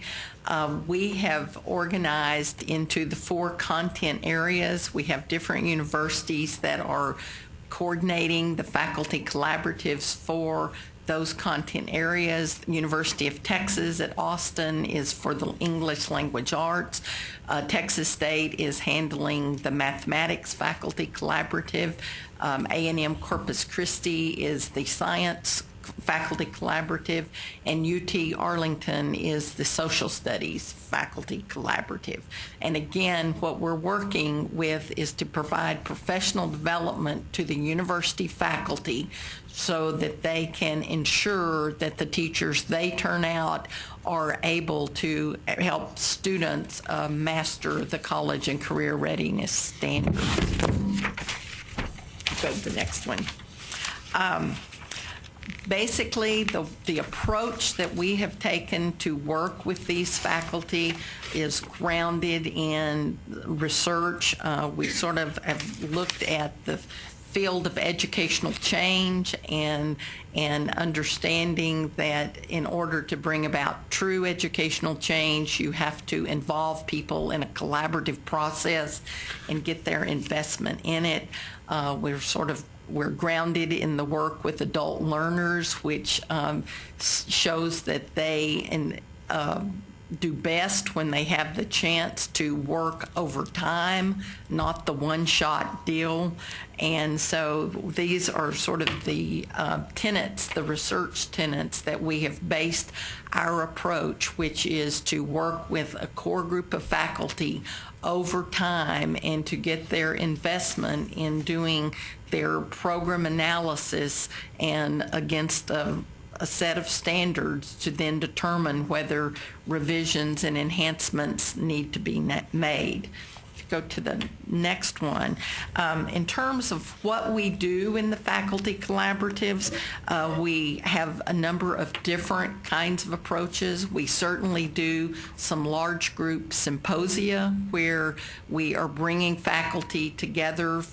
We have organized into the 4 content areas. We have different universities that are coordinating the faculty collaboratives for those content areas. University of Texas at Austin is for the English language arts. Texas State is handling the mathematics faculty collaborative. A&M Corpus Christi is the science faculty collaborative, and UT Arlington is the social studies faculty collaborative. And again, what we're working with is to provide professional development to the university faculty so that they can ensure that the teachers they turn out are able to help students master the college and career readiness standards. Go to the next one. Basically, the approach that we have taken to work with these faculty is grounded in research. We sort of have looked at the field of educational change and understanding that in order to bring about true educational change, you have to involve people in a collaborative process and get their investment in it. We're grounded in the work with adult learners, which shows that they do best when they have the chance to work over time, not the one-shot deal. And so these are sort of the tenets, the research tenets that we have based our approach, which is to work with a core group of faculty over time and to get their investment in doing their program analysis and against a set of standards to then determine whether revisions and enhancements need to be made. If you go to the next one, in terms of what we do in the faculty collaboratives, we have a number of different kinds of approaches. We certainly do some large group symposia where we are bringing faculty together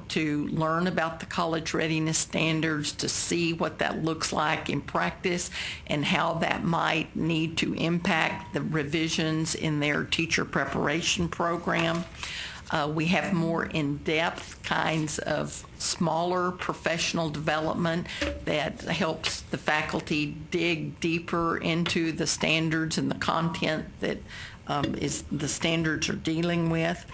to learn about the college readiness standards, to see what that looks like in practice and how that might need to impact the revisions in their teacher preparation program. We have more in-depth kinds of smaller professional development that helps the faculty dig deeper into the standards and the content that the standards are dealing with.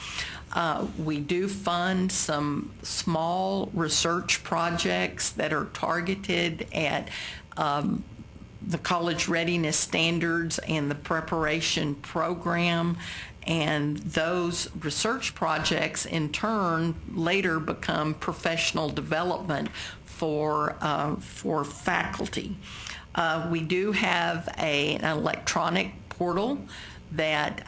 We do fund some small research projects that are targeted at the college readiness standards and the preparation program. And those research projects, in turn, later become professional development for faculty. We do have an electronic portal that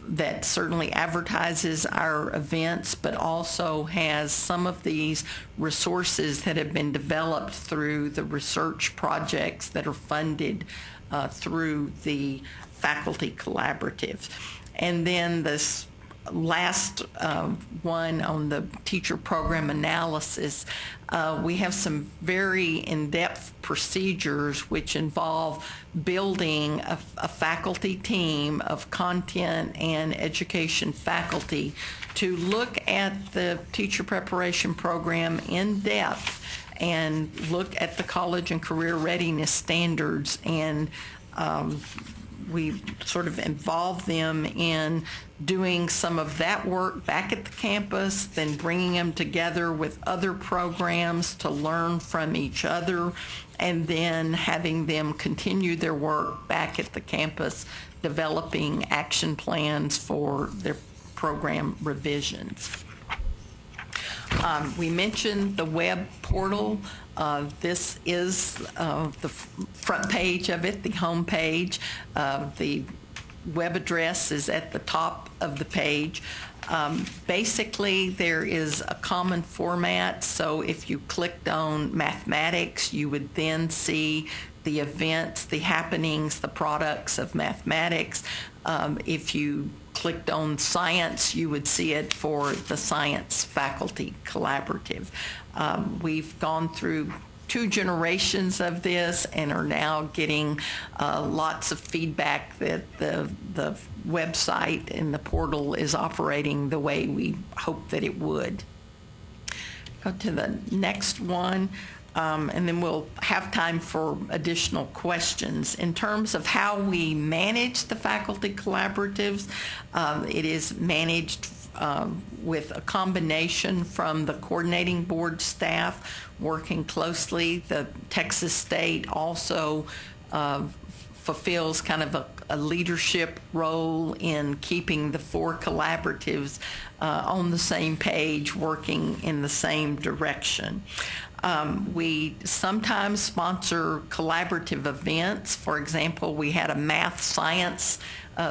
that certainly advertises our events, but also has some of these resources that have been developed through the research projects that are funded through the faculty collaborative. And then this last one on the teacher program analysis, we have some very in-depth procedures which involve building a faculty team of content and education faculty to look at the teacher preparation program in depth and look at the college and career readiness standards, and we sort of involve them in doing some of that work back at the campus, then bringing them together with other programs to learn from each other, and then having them continue their work back at the campus, developing action plans for their program revisions. We mentioned the web portal. This is the front page of it, the home page. The web address is at the top of the page. Basically, there is a common format, so if you clicked on mathematics, you would then see the events, the happenings, the products of mathematics. If you clicked on science, you would see it for the science faculty collaborative. We've gone through 2 generations of this and are now getting lots of feedback that the website and the portal is operating the way we hope that it would. Go to the next one. And then we'll have time for additional questions. In terms of how we manage the faculty collaboratives, it is managed with a combination from the coordinating board staff working closely. The Texas State also fulfills kind of a leadership role in keeping the 4 collaboratives on the same page, working in the same direction. We sometimes sponsor collaborative events. For example, we had a math science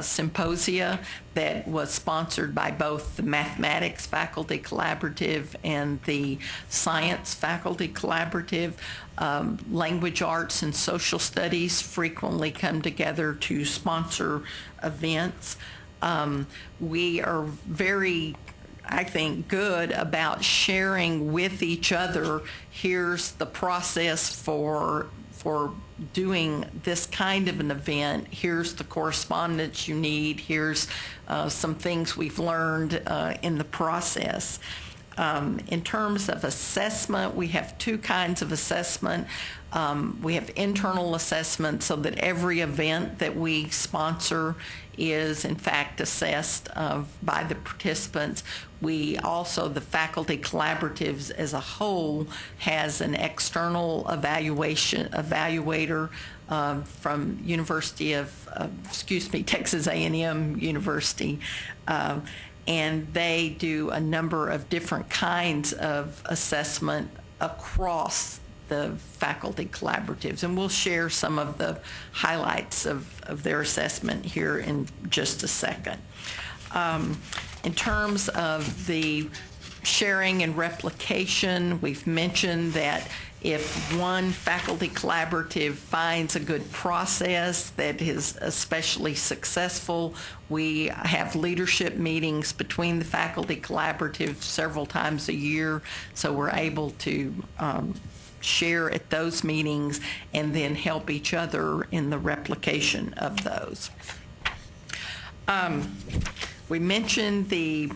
symposia that was sponsored by both the mathematics faculty collaborative and the science faculty collaborative. Language arts and social studies frequently come together to sponsor events. We are very, I think, good about sharing with each other, here's the process for doing this kind of an event, here's the correspondence you need, here's some things we've learned in the process. In terms of assessment, we have 2 kinds of assessment. We have internal assessment so that every event that we sponsor is in fact assessed by the participants. We also, the faculty collaboratives as a whole, has an external evaluator from Texas A&M University. And they do a number of different kinds of assessment across the faculty collaboratives, and we'll share some of the highlights of their assessment here in just a second. In terms of the sharing and replication, we've mentioned that if one faculty collaborative finds a good process that is especially successful, we have leadership meetings between the faculty collaboratives several times a year, so we're able to share at those meetings and then help each other in the replication of those. We mentioned the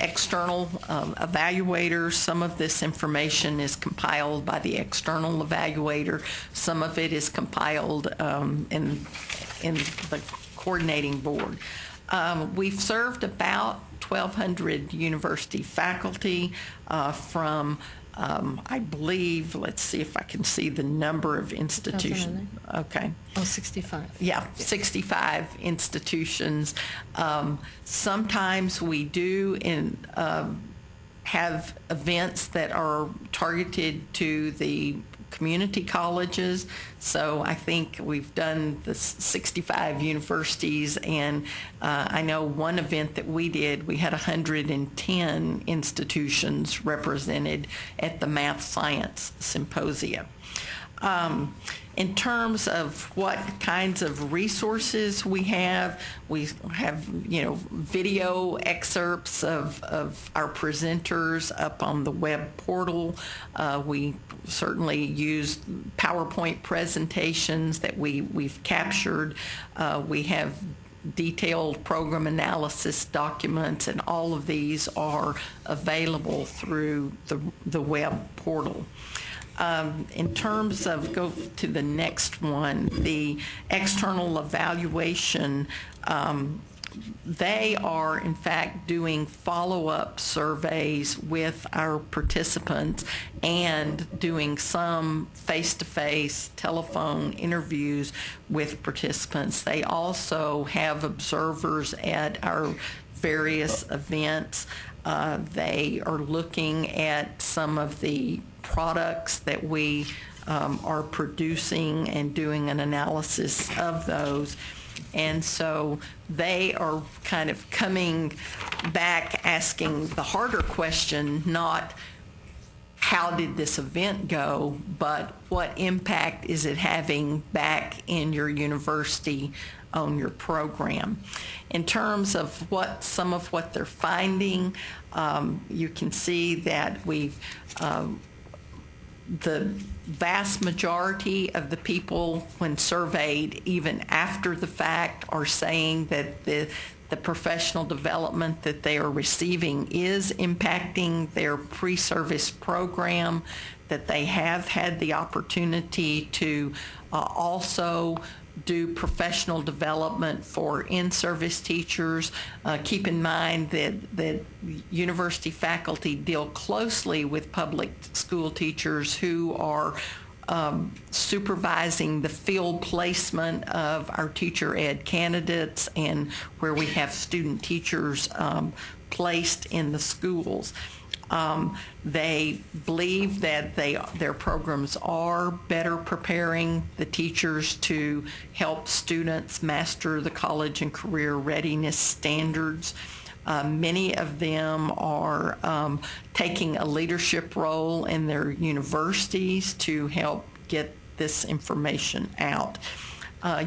external evaluators. Some of this information is compiled by the external evaluator. Some of it is compiled in the coordinating board. We've served about 1,200 university faculty from I believe, let's see if I can see the number of institutions. Okay. Oh, 65. Yeah, 65 institutions. Sometimes we do have events that are targeted to the community colleges. So I think we've done the 65 universities, and I know one event that we did, we had 110 institutions represented at the Math Science Symposium. In terms of what kinds of resources we have video excerpts of our presenters up on the web portal. We certainly use PowerPoint presentations that we've captured. We have detailed program analysis documents, and all of these are available through the web portal. In terms of, go to the next one, the external evaluation, they are in fact doing follow-up surveys with our participants and doing some face-to-face telephone interviews with participants. They also have observers at our various events. They are looking at some of the products that we are producing and doing an analysis of those. And so they are kind of coming back asking the harder question, not how did this event go, but what impact is it having back in your university on your program. In terms of some of what they're finding, you can see that we've the vast majority of the people, when surveyed, even after the fact, are saying that the professional development that they are receiving is impacting their pre-service program, that they have had the opportunity to also do professional development for in-service teachers. Keep in mind that university faculty deal closely with public school teachers who are supervising the field placement of our teacher ed candidates and where we have student teachers placed in the schools. They believe that their programs are better preparing the teachers to help students master the college and career readiness standards. Many of them are taking a leadership role in their universities to help get this information out.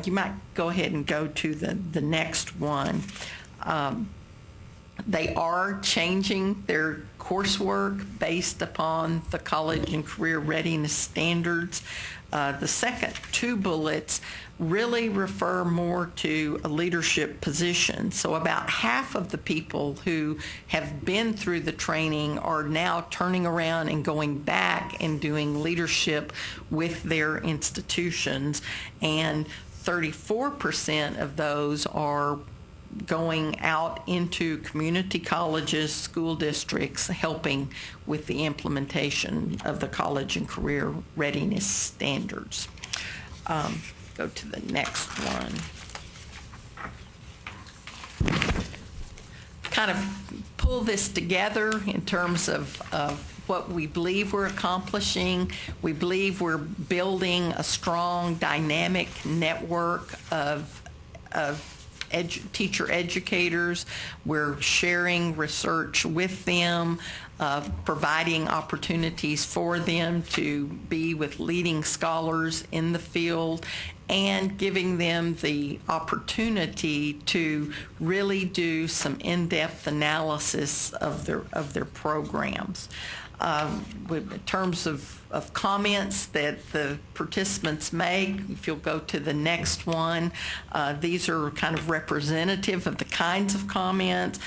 You might go ahead and go to the next one. They are changing their coursework based upon the college and career readiness standards. The second two bullets really refer more to a leadership position. So about half of the people who have been through the training are now turning around and going back and doing leadership with their institutions, and 34% of those are going out into community colleges, school districts, helping with the implementation of the college and career readiness standards. Go to the next one. Kind of pull this together in terms of what we believe we're accomplishing. We believe we're building a strong, dynamic network of teacher educators. We're sharing research with them, providing opportunities for them to be with leading scholars in the field, and giving them the opportunity to really do some in-depth analysis of their programs. In terms of comments that the participants make, if you'll go to the next one, these are kind of representative of the kinds of comments.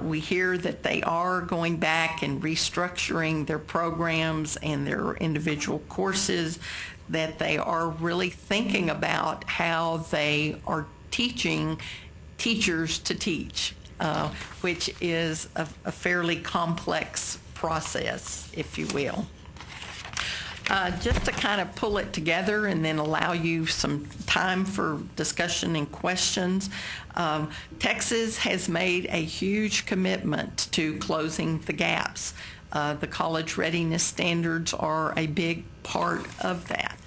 We hear that they are going back and restructuring their programs and their individual courses, that they are really thinking about how they are teaching teachers to teach, which is a fairly complex process, if you will. Just to kind of pull it together and then allow you some time for discussion and questions, Texas has made a huge commitment to closing the gaps The college readiness standards are a big part of that.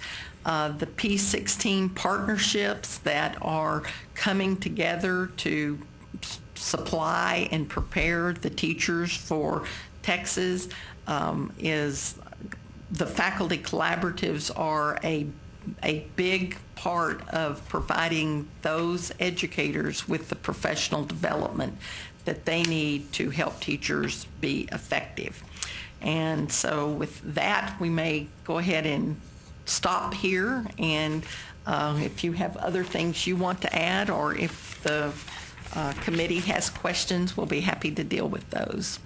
The P16 partnerships that are coming together to supply and prepare the teachers for Texas is the faculty collaboratives are a big part of providing those educators with the professional development that they need to help teachers be effective. And so with that, we may go ahead and stop here, and if you have other things you want to add, or if the committee has questions, we'll be happy to deal with those.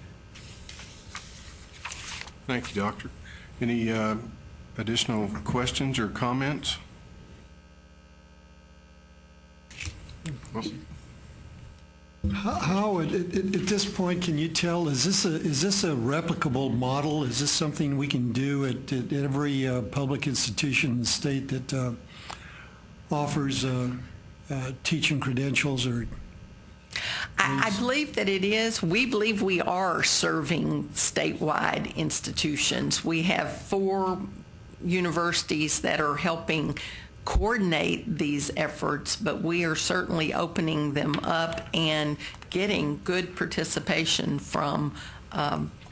Thank you, Doctor. Any additional questions or comments? How, at this point, can you tell, is this a replicable model? Is this something we can do at every public institution in the state that offers teaching credentials? Or I believe that it is. We believe we are serving statewide institutions. We have 4 universities that are helping coordinate these efforts, but we are certainly opening them up and getting good participation from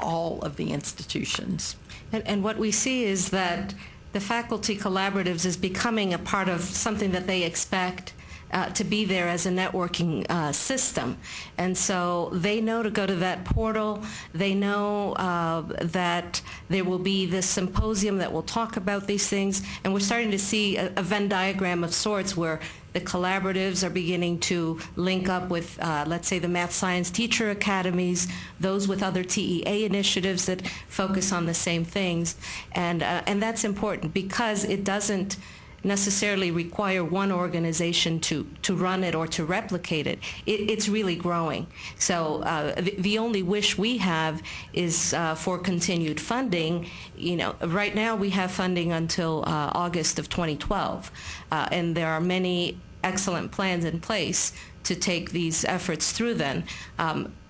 all of the institutions. And what we see is that the faculty collaboratives is becoming a part of something that they expect to be there as a networking system. And so they know to go to that portal. They know that there will be this symposium that will talk about these things. And we're starting to see a Venn diagram of sorts where the collaboratives are beginning to link up with, let's say, the Math Science Teacher Academies, those with other TEA initiatives that focus on the same things. And that's important because it doesn't necessarily require one organization to run it or to replicate it. It's really growing. So the only wish we have is for continued funding. You know, right now we have funding until August of 2012, and there are many excellent plans in place to take these efforts through then.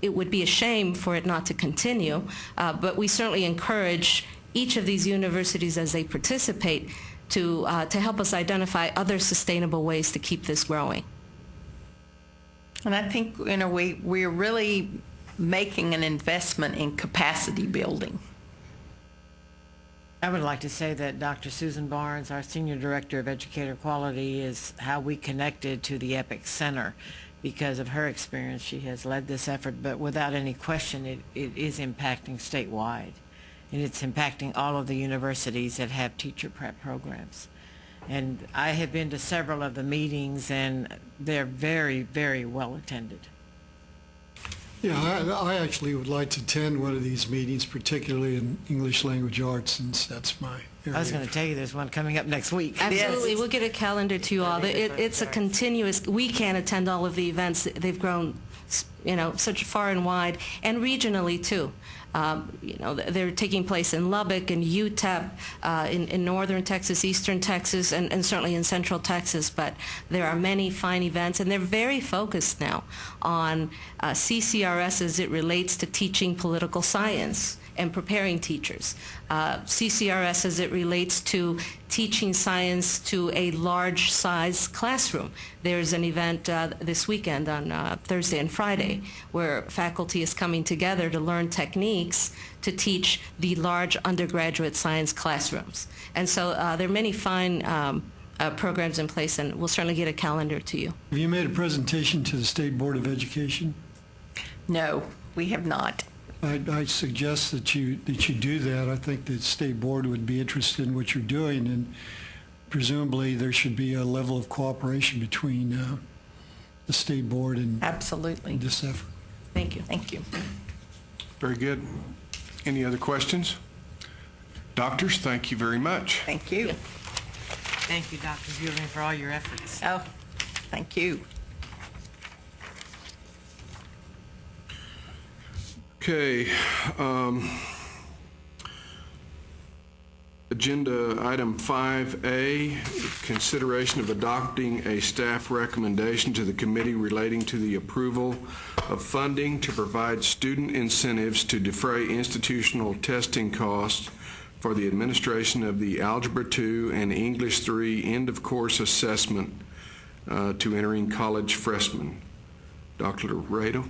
It would be a shame for it not to continue, but we certainly encourage each of these universities as they participate to help us identify other sustainable ways to keep this growing. And I think, you know, we're really making an investment in capacity building. I would like to say that Dr. Susan Barnes, our Senior Director of Educator Quality, is how we connected to the EPIC Center. Because of her experience, she has led this effort, but without any question, it is impacting statewide. And it's impacting all of the universities that have teacher prep programs. And I have been to several of the meetings, and they're very, very well attended. yeah, I actually would like to attend one of these meetings, particularly in English language arts, since that's my area. I was going to tell you there's one coming up next week. Absolutely. We'll get a calendar to you all. It's a continuous, we can't attend all of the events. They've grown, you know, such far and wide, and regionally too. You know, they're taking place in Lubbock and UTEP, in northern Texas, eastern Texas, and certainly in central Texas. But there are many fine events, and they're very focused now on CCRS as it relates to teaching political science and preparing teachers. CCRS as it relates to teaching science to a large size classroom. There's an event this weekend on Thursday and Friday where faculty is coming together to learn techniques to teach the large undergraduate science classrooms. And so there are many fine programs in place, and we'll certainly get a calendar to you. Have you made a presentation to the State Board of Education? No, we have not. I suggest that you do that. I think the State Board would be interested in what you're doing, and presumably there should be a level of cooperation between the State Board and Absolutely. this effort. Thank you. Thank you. Very good. Any other questions? Doctors, thank you very much. Thank you. Thank you, Dr. Hewling, for all your efforts. Oh, thank you. Okay. Agenda item 5A, consideration of adopting a staff recommendation to the committee relating to the approval of funding to provide student incentives to defray institutional testing costs for the administration of the Algebra 2 and English 3 end-of-course assessment to entering college freshmen. Dr. Laredo?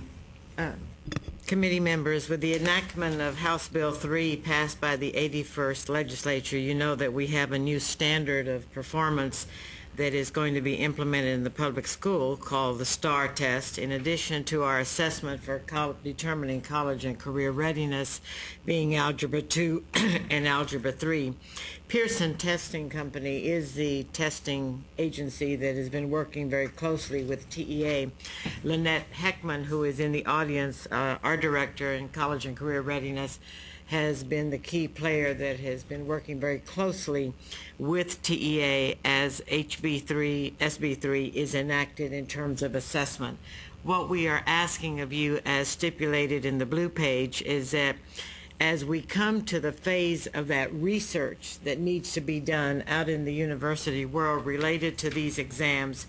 Committee members, with the enactment of House Bill 3 passed by the 81st legislature, you know that we have a new standard of performance that is going to be implemented in the public school called the STAR test, in addition to our assessment for determining college and career readiness being Algebra 2 and Algebra 3. Pearson Testing Company is the testing agency that has been working very closely with TEA. Lynette Heckman, who is in the audience, our director in college and career readiness, has been the key player that has been working very closely with TEA as SB3 is enacted in terms of assessment. What we are asking of you, as stipulated in the blue page, is that as we come to the phase of that research that needs to be done out in the university world related to these exams,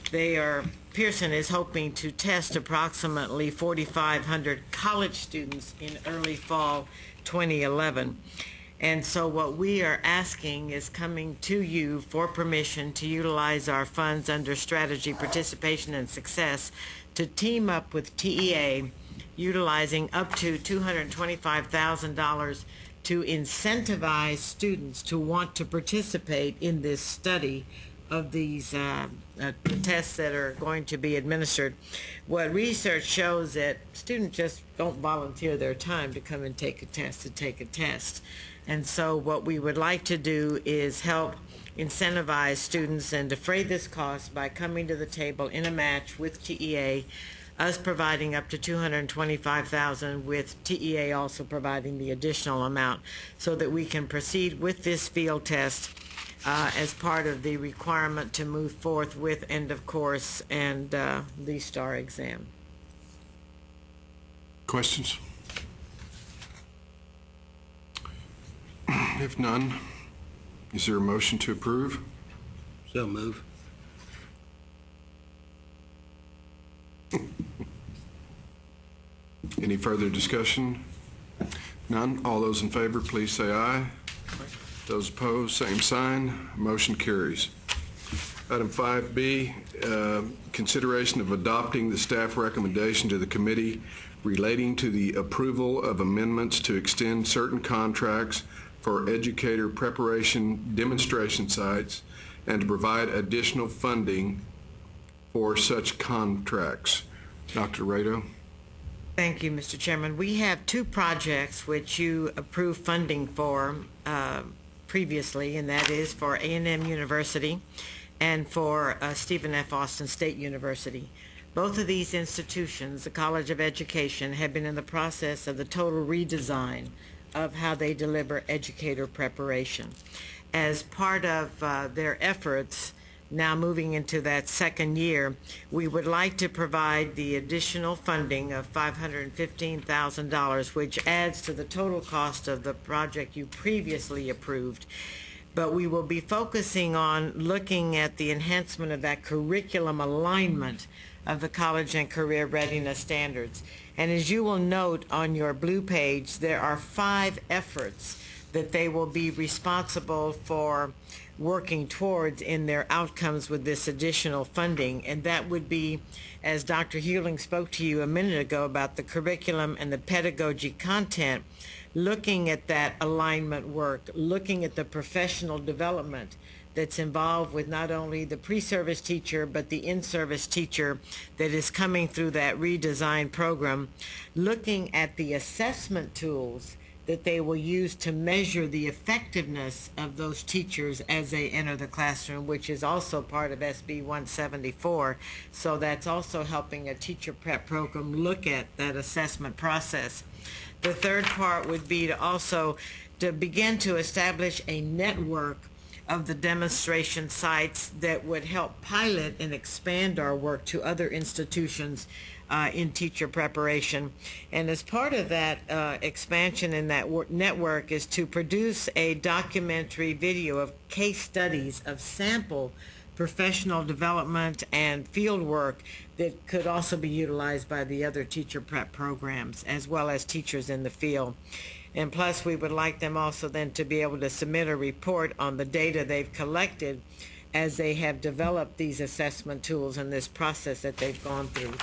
Pearson is hoping to test approximately 4,500 college students in early fall 2011. And so what we are asking is coming to you for permission to utilize our funds under Strategy, Participation, and Success to team up with TEA, utilizing up to $225,000 to incentivize students to want to participate in this study of these tests that are going to be administered. What research shows that students just don't volunteer their time to come and take a test. And so what we would like to do is help incentivize students and defray this cost by coming to the table in a match with TEA, us providing up to $225,000 with TEA also providing the additional amount so that we can proceed with this field test as part of the requirement to move forth with end of course and the STAR exam. Questions? If none, is there a motion to approve? So move. Any further discussion? None. All those in favor, please say aye. Those opposed, same sign. Motion carries. Item 5B, consideration of adopting the staff recommendation to the committee relating to the approval of amendments to extend certain contracts for educator preparation demonstration sites and to provide additional funding for such contracts. Dr. Rado? Thank you, Mr. Chairman. We have two projects which you approved funding for previously, and that is for A&M University and for Stephen F. Austin State University. Both of these institutions, the College of Education, have been in the process of the total redesign of how they deliver educator preparation. As part of their efforts, now moving into that second year, we would like to provide the additional funding of $515,000, which adds to the total cost of the project you previously approved. But we will be focusing on looking at the enhancement of that curriculum alignment of the college and career readiness standards. And as you will note on your blue page, there are 5 efforts that they will be responsible for working towards in their outcomes with this additional funding. And that would be, as Dr. Hewling spoke to you a minute ago about the curriculum and the pedagogy content, looking at that alignment work, looking at the professional development that's involved with not only the pre-service teacher but the in-service teacher that is coming through that redesigned program, looking at the assessment tools that they will use to measure the effectiveness of those teachers as they enter the classroom, which is also part of SB 174. So that's also helping a teacher prep program look at that assessment process. The third part would be to also to begin to establish a network of the demonstration sites that would help pilot and expand our work to other institutions in teacher preparation. And as part of that expansion in that network is to produce a documentary video of case studies of sample professional development and field work that could also be utilized by the other teacher prep programs as well as teachers in the field. And plus, we would like them also then to be able to submit a report on the data they've collected as they have developed these assessment tools and this process that they've gone through.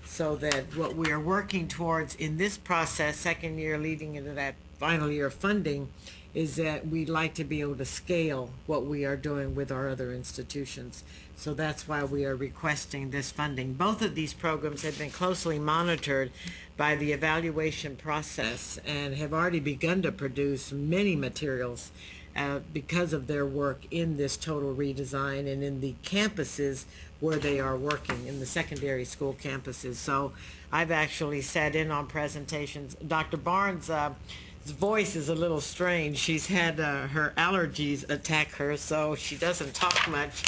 So that what we are working towards in this process, second year leading into that final year of funding, is that we'd like to be able to scale what we are doing with our other institutions. So that's why we are requesting this funding. Both of these programs have been closely monitored by the evaluation process and have already begun to produce many materials because of their work in this total redesign and in the campuses where they are working, in the secondary school campuses. So I've actually sat in on presentations. Dr. Barnes' voice is a little strange. She's had her allergies attack her, so she doesn't talk much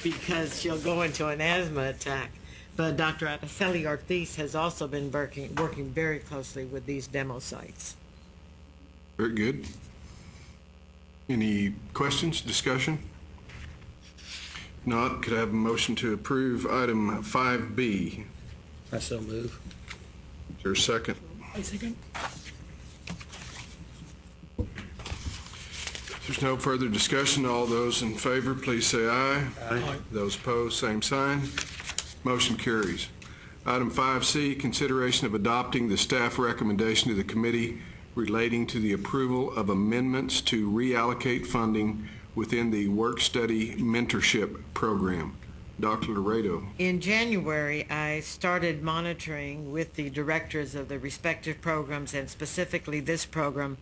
because she'll go into an asthma attack. But Dr. Araceli Ortiz has also been working very closely with these demo sites. Very good. Any questions, discussion? Not, could I have a motion to approve item 5B? I so move. Is there a second? I second. If there's no further discussion, all those in favor, please say aye. Aye. Those opposed, same sign. Motion carries. Item 5C, consideration of adopting the staff recommendation to the committee relating to the approval of amendments to reallocate funding within the work-study mentorship program. Dr. Laredo. In January, I started monitoring with the directors of the respective programs, and specifically this program,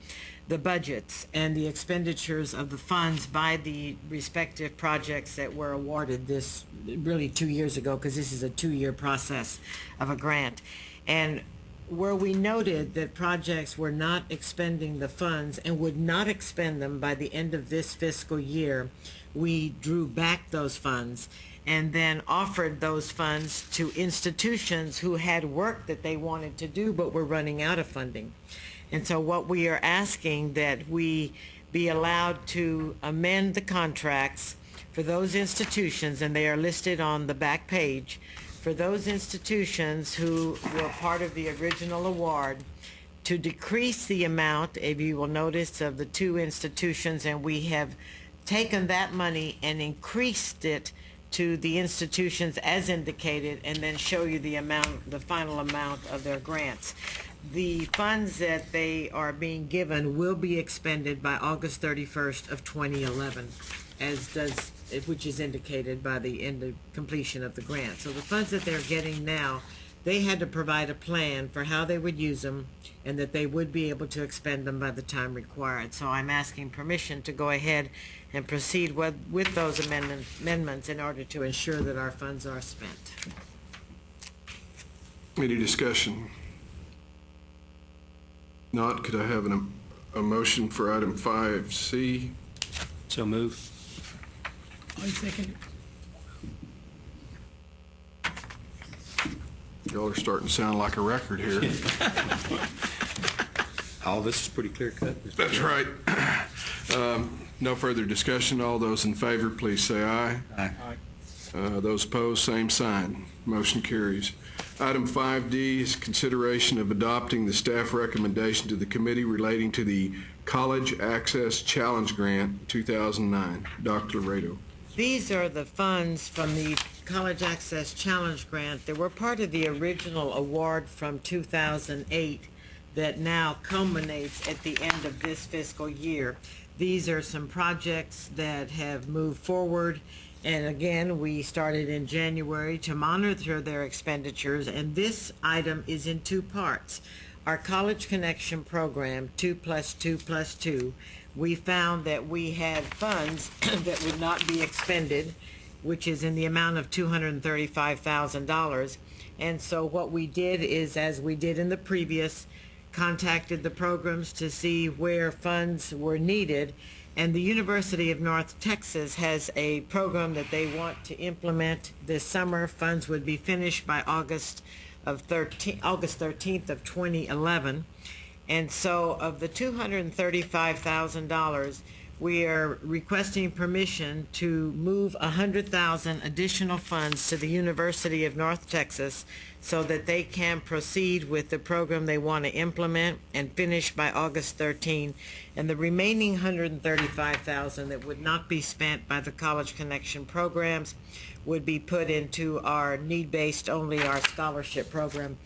the budgets and the expenditures of the funds by the respective projects that were awarded this really 2 years ago, because this is a 2-year process of a grant. And where we noted that projects were not expending the funds and would not expend them by the end of this fiscal year, we drew back those funds and then offered those funds to institutions who had work that they wanted to do but were running out of funding. And so what we are asking that we be allowed to amend the contracts for those institutions, and they are listed on the back page, for those institutions who were part of the original award, to decrease the amount, if you will notice, of the 2 institutions, and we have taken that money and increased it to the institutions as indicated, and then show you the amount, the final amount of their grants. The funds that they are being given will be expended by August 31st of 2011, which is indicated by the end of completion of the grant. So the funds that they're getting now, they had to provide a plan for how they would use them and that they would be able to expend them by the time required. So I'm asking permission to go ahead and proceed with those amendments in order to ensure that our funds are spent. Any discussion? Not, could I have a motion for item 5C? So move. I second. Y'all are starting to sound like a record here. All this is pretty clear cut. That's right. No further discussion. All those in favor, please say aye. Aye. Those opposed, same sign. Motion carries. Item 5D is consideration of adopting the staff recommendation to the committee relating to the College Access Challenge Grant 2009. Dr. Laredo. These are the funds from the College Access Challenge Grant that were part of the original award from 2008 that now culminates at the end of this fiscal year. These are some projects that have moved forward, and again, we started in January to monitor their expenditures, and this item is in 2 parts. Our College Connection program, 2+2+2, we found that we had funds that would not be expended, which is in the amount of $235,000. And so what we did is, as we did in the previous, contacted the programs to see where funds were needed, And the University of North Texas has a program that they want to implement this summer. Funds would be finished by August 13th of 2011. And so of the $235,000, we are requesting permission to move $100,000 additional funds to the University of North Texas so that they can proceed with the program they want to implement and finish by August 13. And the remaining $135,000 that would not be spent by the College Connection programs would be put into our need-based only, our scholarship program.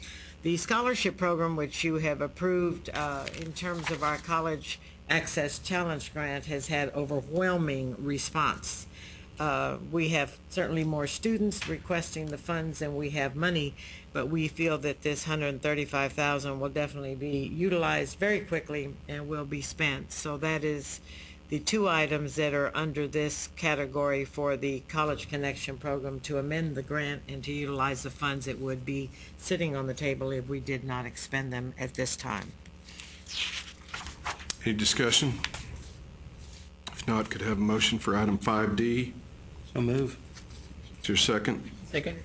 The scholarship program, which you have approved in terms of our College Access Challenge Grant, has had overwhelming response. We have certainly more students requesting the funds than we have money, but we feel that this $135,000 will definitely be utilized very quickly and will be spent. So that is the two items that are under this category for the College Connection program, to amend the grant and to utilize the funds that would be sitting on the table if we did not expend them at this time. Any discussion? If not, could I have a motion for item 5D? So move. Is there a second? Second.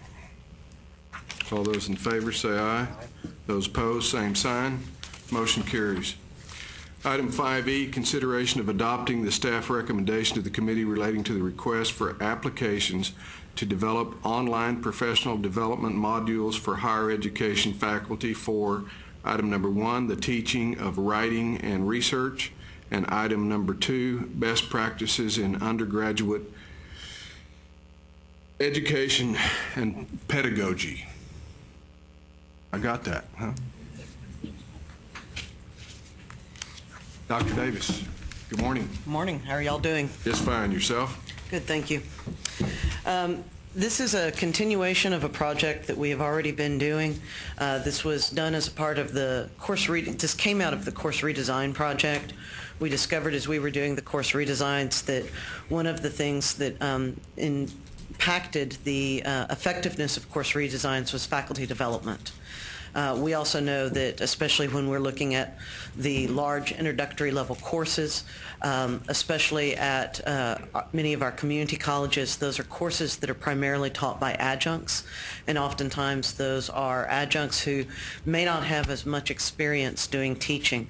All those in favor say aye. Those opposed, same sign. Motion carries. Item 5E, consideration of adopting the staff recommendation to the committee relating to the request for applications to develop online professional development modules for higher education faculty for item number 1, the teaching of writing and research, and item number 2, best practices in undergraduate education and pedagogy. I got that, huh? Dr. Davis, good morning. Morning. How are y'all doing? Just fine. Yourself? Good, thank you. This is a continuation of a project that we have already been doing. This was done as a part of the this came out of the course redesign project. We discovered as we were doing the course redesigns that one of the things that impacted the effectiveness of course redesigns was faculty development. We also know that, especially when we're looking at the large introductory level courses, especially at many of our community colleges, those are courses that are primarily taught by adjuncts, and oftentimes those are adjuncts who may not have as much experience doing teaching.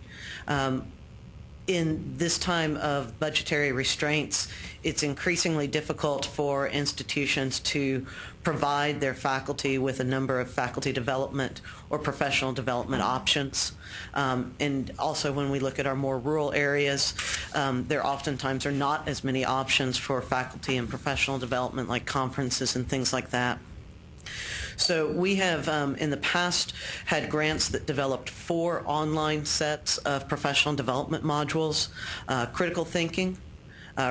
In this time of budgetary restraints, it's increasingly difficult for institutions to provide their faculty with a number of faculty development or professional development options. And also when we look at our more rural areas, there oftentimes are not as many options for faculty and professional development, like conferences and things like that. So we have in the past had grants that developed 4 online sets of professional development modules: critical thinking,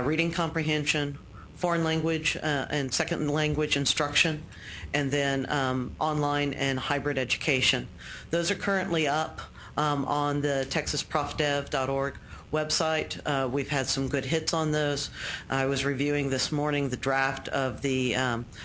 reading comprehension, foreign language and second language instruction, and then online and hybrid education. Those are currently up on the texasprofdev.org website. We've had some good hits on those. I was reviewing this morning the draft of the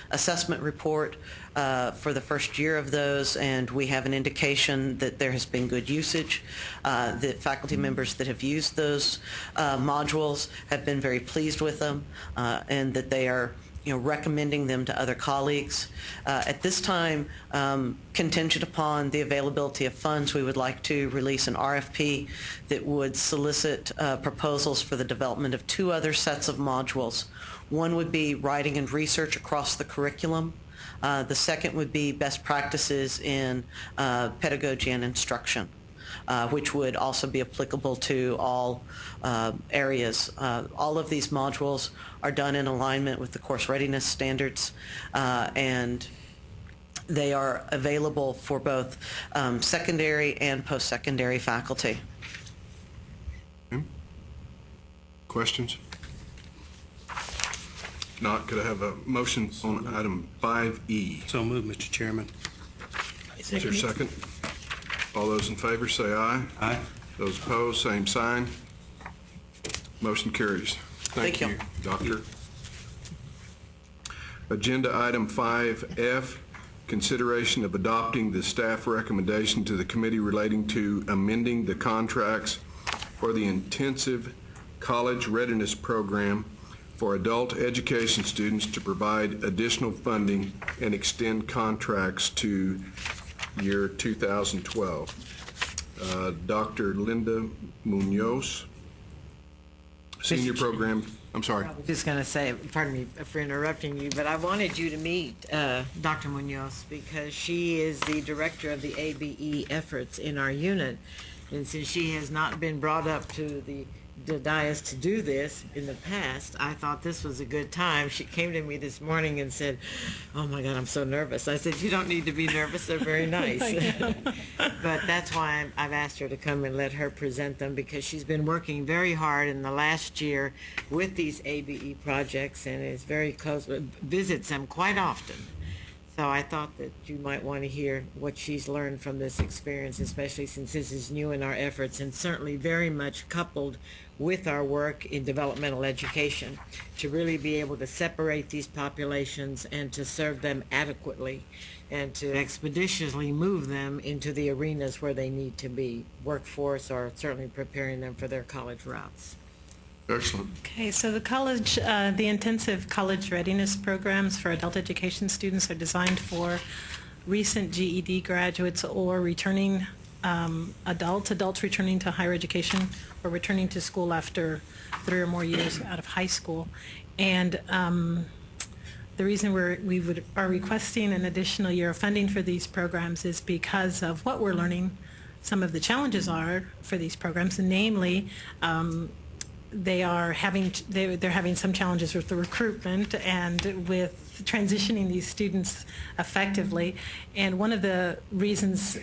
assessment report for the first year of those, and we have an indication that there has been good usage. The faculty members that have used those modules have been very pleased with them, and that they are recommending them to other colleagues. At this time, contingent upon the availability of funds, we would like to release an RFP that would solicit proposals for the development of 2 other sets of modules. One would be writing and research across the curriculum. The second would be best practices in pedagogy and instruction, which would also be applicable to all areas. All of these modules are done in alignment with the course readiness standards, and they are available for both secondary and post-secondary faculty. Questions? If not, could I have a motion on item 5E? So move, Mr. Chairman. Is there a second? All those in favor say aye. Aye. Those opposed, same sign. Motion carries. Thank you, Doctor. Agenda item 5F, consideration of adopting the staff recommendation to the committee relating to amending the contracts for the intensive College Readiness Program for adult education students to provide additional funding and extend contracts to year 2012. Dr. Linda Munoz, Senior Program, I'm sorry. I was just going to say, pardon me for interrupting you, but I wanted you to meet Dr. Munoz because she is the director of the ABE efforts in our unit. And since she has not been brought up to the dais to do this in the past, I thought this was a good time. She came to me this morning and said, "Oh my God, I'm so nervous." I said, "You don't need to be nervous. They're very nice." But that's why I've asked her to come and let her present them, because she's been working very hard in the last year with these ABE projects and is very close, visits them quite often. So I thought that you might want to hear what she's learned from this experience, especially since this is new in our efforts and certainly very much coupled with our work in developmental education to really be able to separate these populations and to serve them adequately and to expeditiously move them into the arenas where they need to be, workforce, or certainly preparing them for their college routes. Excellent. Okay, so the intensive college readiness programs for adult education students are designed for recent GED graduates or returning adults returning to higher education or returning to school after 3 or more years out of high school. And the reason we are requesting an additional year of funding for these programs is because of what we're learning. Some of the challenges are for these programs, and namely, they're having some challenges with the recruitment and with transitioning these students effectively. And one of the reasons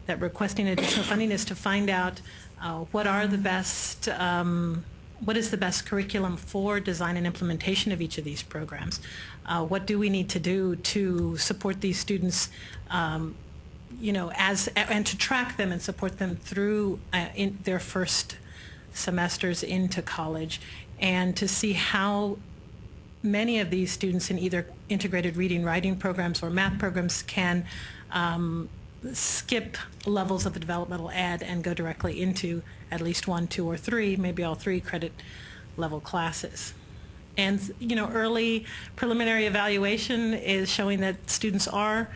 that requesting additional funding is to find out what is the best curriculum for design and implementation of each of these programs. What do we need to do to support these students, and to track them and support them through in their first semesters into college, and to see how many of these students in either integrated reading writing programs or math programs can skip levels of the developmental ed and go directly into at least 1, 2, or 3, maybe all 3 credit level classes. And early preliminary evaluation is showing that students are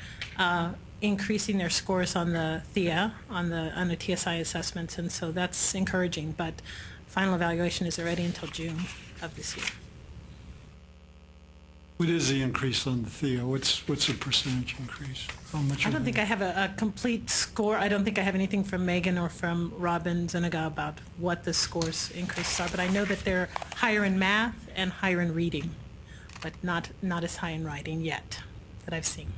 increasing their scores on the THEA, on the TSI assessments, and so that's encouraging, but final evaluation isn't ready until June of this year. What is the increase on the THEA? What's the percentage increase? How much? I don't think I have a complete score. I don't think I have anything from Megan or from Robin Zuniga about what the scores increases are, but I know that they're higher in math and higher in reading, but not as high in writing yet that I've seen.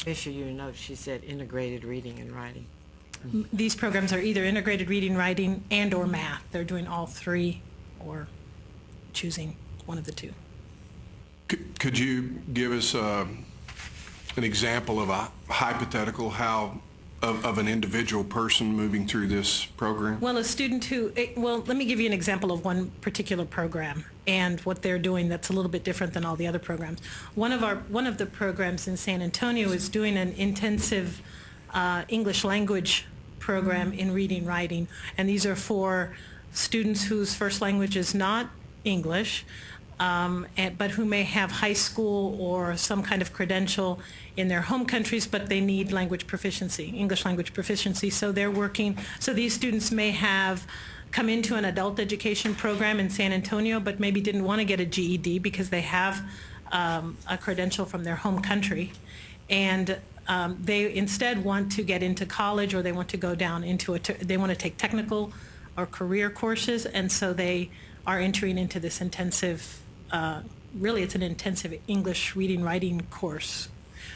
Issue you note, she said integrated reading and writing. These programs are either integrated reading, writing, and or math. They're doing all 3 or choosing one of the 2. Could you give us an example of a hypothetical of an individual person moving through this program? Well, a student let me give you an example of one particular program and what they're doing that's a little bit different than all the other programs. One of the programs in San Antonio is doing an intensive English language program in reading, writing, and these are for students whose first language is not English, but who may have high school or some kind of credential in their home countries, but they need language proficiency, English language proficiency. So they're working, so these students may have come into an adult education program in San Antonio, but maybe didn't want to get a GED because they have a credential from their home country. And they instead want to get into college, or they want to go down into they want to take technical or career courses, and so they are entering into this intensive, really it's an intensive English reading, writing course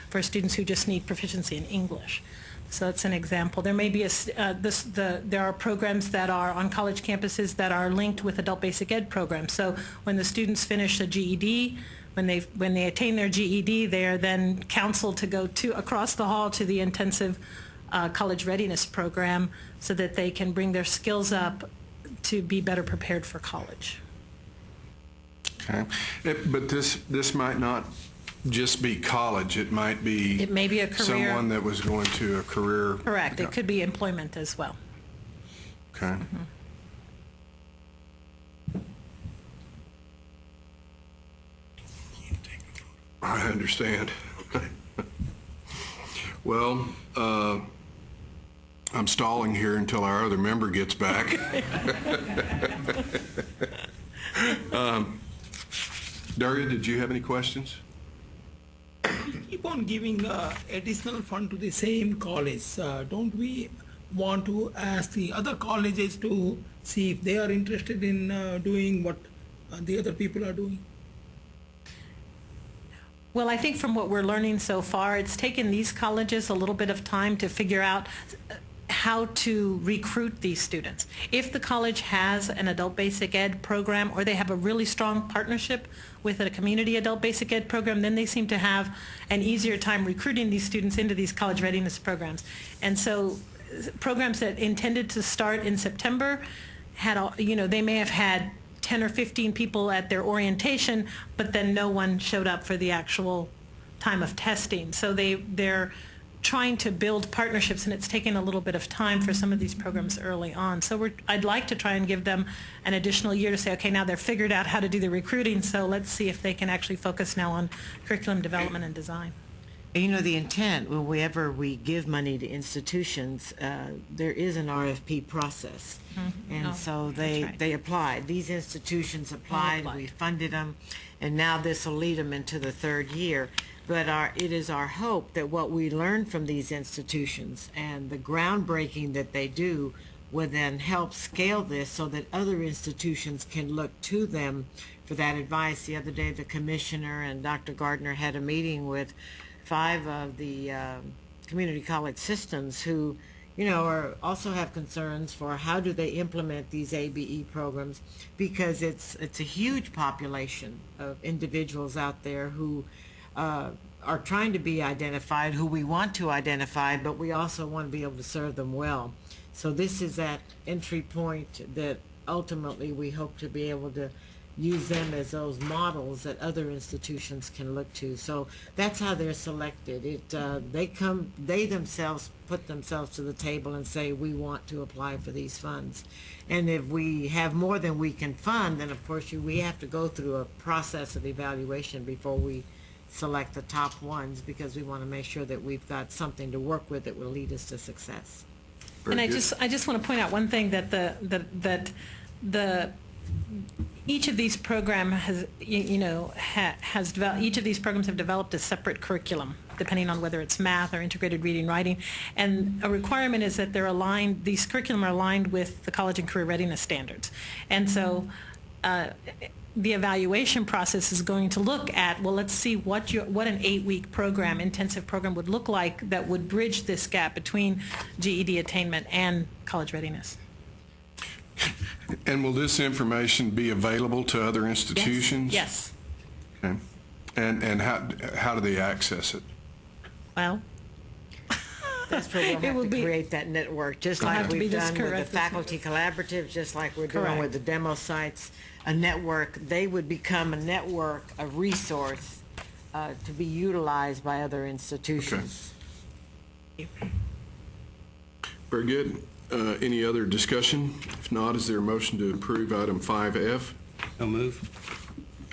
for students who just need proficiency in English. So that's an example. There may be there are programs that are on college campuses that are linked with adult basic ed programs. So when the students finish a GED, when they attain their GED, they are then counseled to go across the hall to the intensive college readiness program so that they can bring their skills up to be better prepared for college. Okay, but this might not just be college. It may be a career. Someone that was going to a career. Correct. It could be employment as well. Okay. I understand. Well, I'm stalling here until our other member gets back. Daria, did you have any questions? Keep on giving additional fund to the same college. Don't we want to ask the other colleges to see if they are interested in doing what the other people are doing? Well, I think from what we're learning so far, it's taken these colleges a little bit of time to figure out how to recruit these students. If the college has an adult basic ed program or they have a really strong partnership with a community adult basic ed program, then they seem to have an easier time recruiting these students into these college readiness programs. And so programs that intended to start in September had, they may have had 10 or 15 people at their orientation, but then no one showed up for the actual time of testing. So they're trying to build partnerships, and it's taken a little bit of time for some of these programs early on. So I'd like to try and give them an additional year to say, okay, now they're figured out how to do the recruiting, so let's see if they can actually focus now on curriculum development and design. The intent, whenever we give money to institutions, there is an RFP process. And so they applied. These institutions applied, we funded them, and now this will lead them into the third year. But it is our hope that what we learn from these institutions and the groundbreaking that they do will then help scale this so that other institutions can look to them for that advice. The other day, the commissioner and Dr. Gardner had a meeting with 5 of the community college systems who, also have concerns for how do they implement these ABE programs, because it's a huge population of individuals out there who are trying to be identified, who we want to identify, but we also want to be able to serve them well. So this is that entry point that ultimately we hope to be able to use them as those models that other institutions can look to. So that's how they're selected. They themselves put themselves to the table and say, we want to apply for these funds. And if we have more than we can fund, then of course we have to go through a process of evaluation before we select the top ones, because we want to make sure that we've got something to work with that will lead us to success. And I just want to point out one thing, that each of these programs has developed, each of these programs have developed a separate curriculum, depending on whether it's math or integrated reading writing. And a requirement is that they're aligned, these curriculum are aligned with the college and career readiness standards. And so the evaluation process is going to look at, well, let's see what an 8-week program, intensive program would look like that would bridge this gap between GED attainment and college readiness. And will this information be available to other institutions? Yes. Okay. And how do they access it? Well, That's where we'll have to create that network, just like we've done with the faculty collaborative, just like we're doing with the demo sites. A network, they would become a network, a resource to be utilized by other institutions. Okay. Very good. Any other discussion? If not, is there a motion to approve item 5F? No move.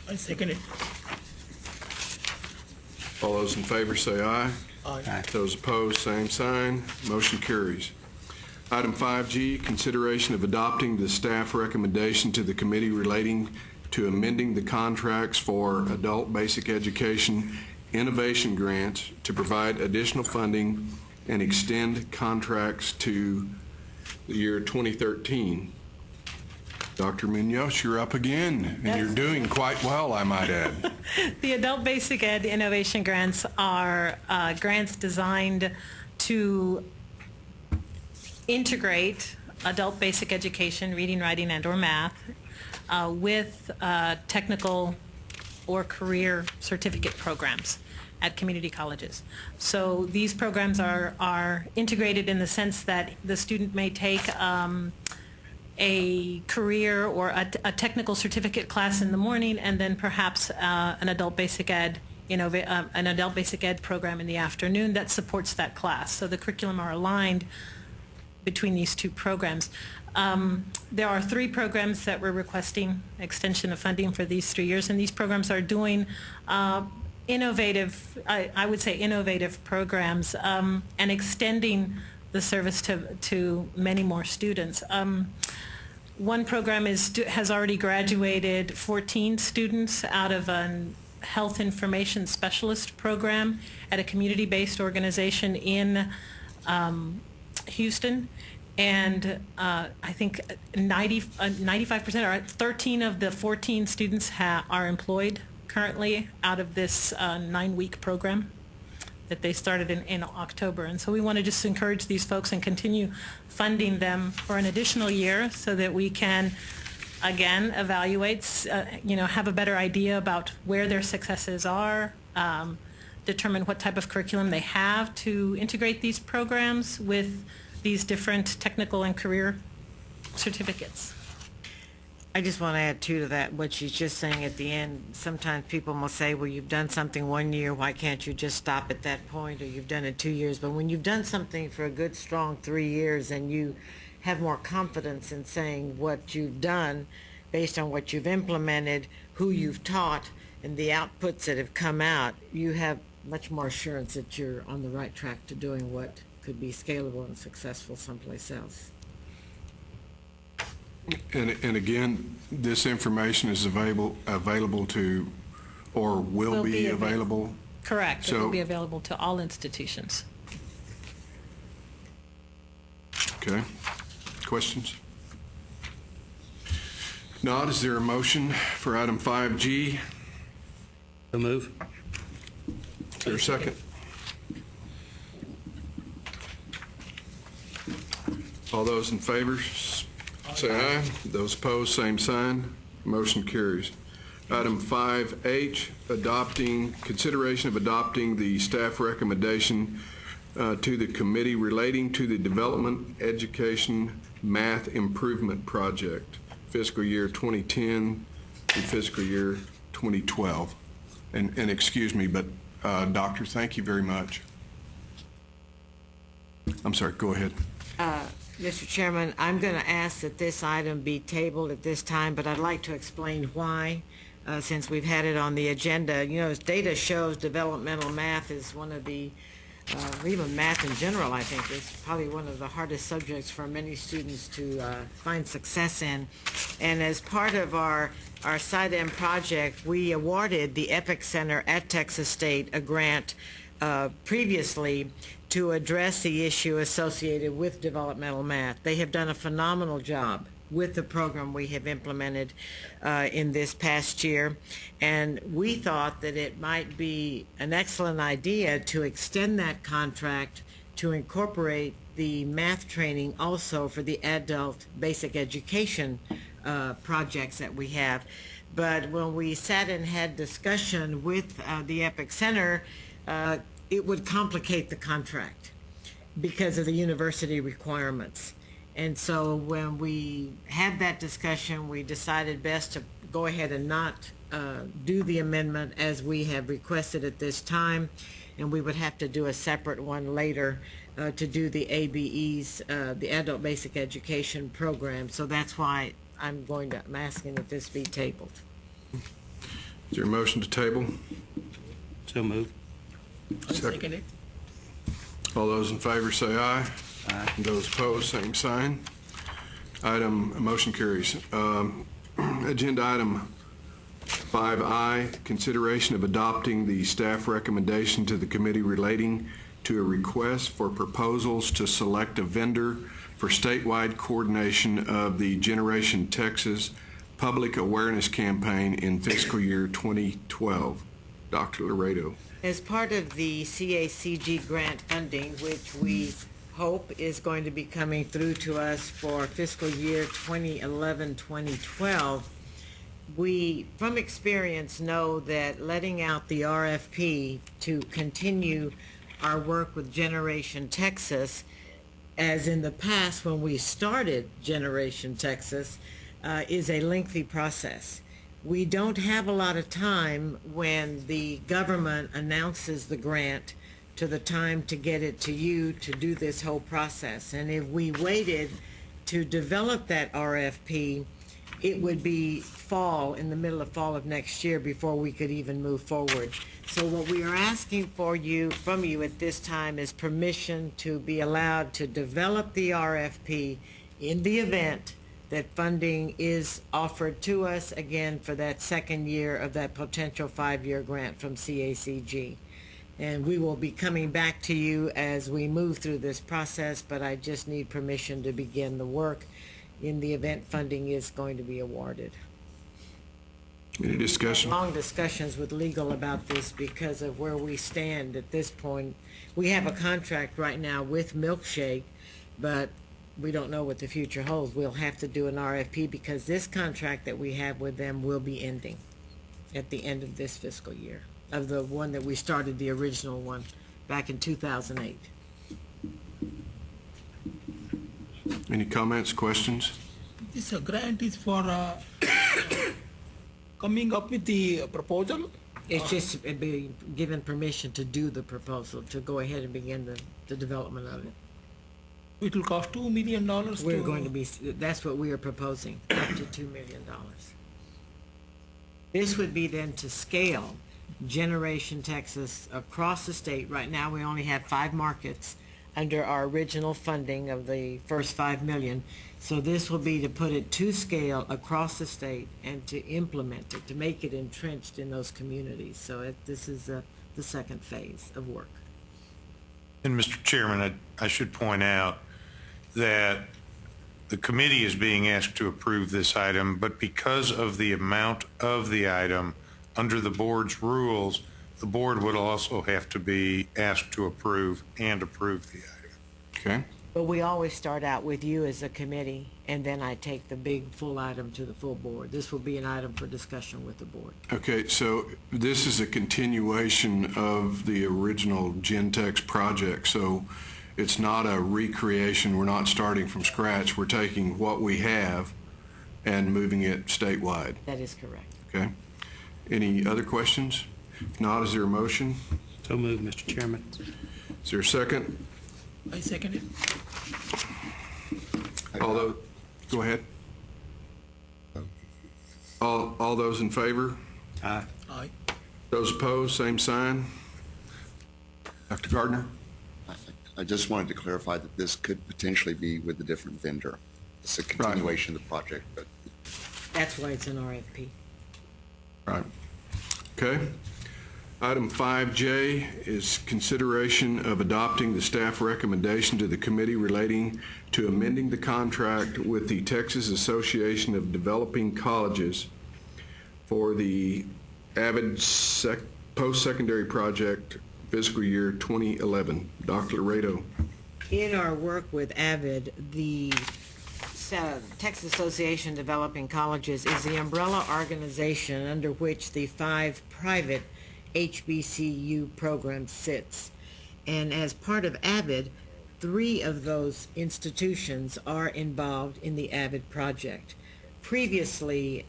I second it. All those in favor say aye. Aye. Those opposed, same sign. Motion carries. Item 5G, consideration of adopting the staff recommendation to the committee relating to amending the contracts for adult basic education innovation grants to provide additional funding and extend contracts to the year 2013. Dr. Munoz, you're up again, and you're doing quite well, I might add. The Adult Basic Ed Innovation Grants are grants designed to integrate adult basic education, reading, writing, and or math, with technical or career certificate programs at community colleges. So these programs are integrated in the sense that the student may take a career or a technical certificate class in the morning, and then perhaps an adult basic ed program in the afternoon that supports that class. So the curriculum are aligned between these two programs. There are 3 programs that we're requesting extension of funding for these 3 years, and these programs are doing innovative, I would say innovative programs, and extending the service to many more students. One program has already graduated 14 students out of a health information specialist program at a community-based organization in Houston. And I think 95% or 13 of the 14 students are employed currently out of this 9-week program that they started in October. And so we want to just encourage these folks and continue funding them for an additional year so that we can, again, evaluate, have a better idea about where their successes are, determine what type of curriculum they have to integrate these programs with these different technical and career certificates. I just want to add too to that, what she's just saying at the end. Sometimes people will say, well, you've done something 1 year, why can't you just stop at that point? Or you've done it 2 years. But when you've done something for a good, strong 3 years and you have more confidence in saying what you've done based on what you've implemented, who you've taught, and the outputs that have come out, you have much more assurance that you're on the right track to doing what could be scalable and successful someplace else. And again, this information is available to, or will be available? Correct. It So- will be available to all institutions. Okay. Questions? Not, is there a motion for item 5G? So move. Is there a second? All those in favor, say aye. Those opposed, same sign. Motion carries. Item 5H, consideration of adopting the staff recommendation to the committee relating to the Development Education Math Improvement Project, fiscal year 2010 and fiscal year 2012. And excuse me, but Doctor, thank you very much. I'm sorry, go ahead. Mr. Chairman, I'm going to ask that this item be tabled at this time, but I'd like to explain why, since we've had it on the agenda. You know, as data shows, developmental math is one of the, even math in general, I think, is probably one of the hardest subjects for many students to find success in. And as part of our SIDEM project, we awarded the EPIC Center at Texas State a grant previously to address the issue associated with developmental math. They have done a phenomenal job with the program we have implemented in this past year, and we thought that it might be an excellent idea to extend that contract to incorporate the math training also for the adult basic education projects that we have. But when we sat and had discussion with the EPIC Center, it would complicate the contract because of the university requirements. And so when we had that discussion, we decided best to go ahead and not do the amendment as we have requested at this time, and we would have to do a separate one later to do the ABEs, the Adult Basic Education Program. So that's why I'm asking that this be tabled. Is there a motion to table? So move. Second it. All those in favor say aye. Aye. And those opposed, same sign. Motion carries. Agenda item 5I, consideration of adopting the staff recommendation to the committee relating to a request for proposals to select a vendor for statewide coordination of the Generation Texas Public Awareness Campaign in fiscal year 2012. Dr. Laredo. As part of the CACG grant funding, which we hope is going to be coming through to us for fiscal year 2011-2012, we, from experience, know that letting out the RFP to continue our work with Generation Texas, as in the past when we started Generation Texas, is a lengthy process. We don't have a lot of time when the government announces the grant to the time to get it to you to do this whole process. And if we waited to develop that RFP, it would be fall, in the middle of fall of next year before we could even move forward. So what we are asking from you at this time is permission to be allowed to develop the RFP in the event that funding is offered to us again for that second year of that potential 5-year grant from CACG. And we will be coming back to you as we move through this process, but I just need permission to begin the work in the event funding is going to be awarded. Any discussion? Long discussions with legal about this because of where we stand at this point. We have a contract right now with Milkshake, but we don't know what the future holds. We'll have to do an RFP because this contract that we have with them will be ending at the end of this fiscal year, of the one that we started, the original one, back in 2008. Any comments, questions? This grant is for coming up with the proposal. It's just being given permission to do the proposal, to go ahead and begin the development of it. It will cost $2 million. We're going to be, that's what we are proposing, up to $2 million. This would be then to scale Generation Texas across the state. Right now, we only have 5 markets under our original funding of the first $5 million. So this will be to put it to scale across the state and to implement it, to make it entrenched in those communities. So this is the second phase of work. And Mr. Chairman, I should point out that the committee is being asked to approve this item, but because of the amount of the item under the board's rules, the board would also have to be asked to approve the item. Okay. But we always start out with you as a committee, and then I take the big full item to the full board. This will be an item for discussion with the board. Okay, so this is a continuation of the original Gentex project, so it's not a recreation. We're not starting from scratch. We're taking what we have and moving it statewide. That is correct. Okay. Any other questions? If not, is there a motion? So moved, Mr. Chairman. Is there a second? I second it. Although, go ahead. All those in favor? Aye. Aye. Those opposed, same sign. Dr. Gardner? I just wanted to clarify that this could potentially be with a different vendor. It's a continuation of the project, but That's why it's an RFP. Right. Okay. Item 5J is consideration of adopting the staff recommendation to the committee relating to amending the contract with the Texas Association of Developing Colleges for the AVID post-secondary project fiscal year 2011. Dr. Laredo. In our work with AVID, the Texas Association of Developing Colleges is the umbrella organization under which the 5 private HBCU program sits. And as part of AVID, 3 of those institutions are involved in the AVID project. Previously,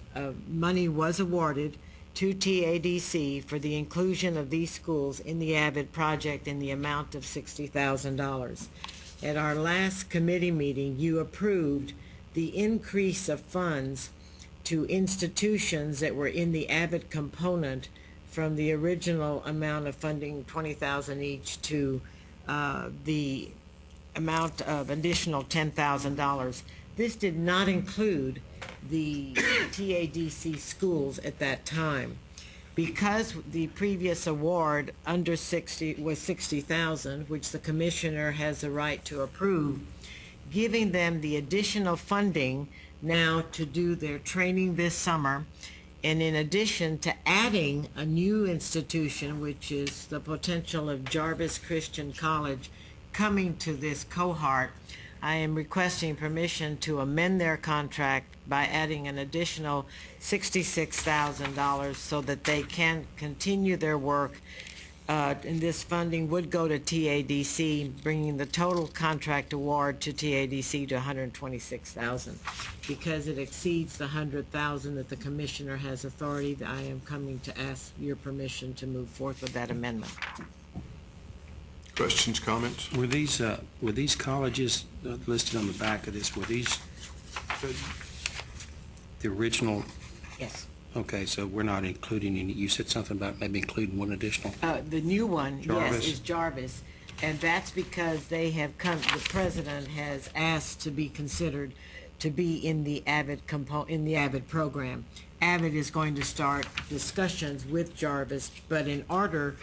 money was awarded to TADC for the inclusion of these schools in the AVID project in the amount of $60,000. At our last committee meeting, you approved the increase of funds to institutions that were in the AVID component from the original amount of funding, $20,000 each, to the amount of additional $10,000. This did not include the TADC schools at that time. Because the previous award under 60 was $60,000, which the commissioner has the right to approve, giving them the additional funding now to do their training this summer, and in addition to adding a new institution, which is the potential of Jarvis Christian College coming to this cohort, I am requesting permission to amend their contract by adding an additional $66,000 so that they can continue their work. And this funding would go to TADC, bringing the total contract award to TADC to $126,000. Because it exceeds the $100,000 that the commissioner has authority, I am coming to ask your permission to move forth with that amendment. Questions, comments? Were these colleges listed on the back of this, were these The original, Yes. okay, so we're not including any, you said something about maybe including one additional? The new one, yes, Jarvis? is Jarvis. And that's because they have come, the president has asked to be considered to be in the Avid program. Avid is going to start discussions with Jarvis, but in order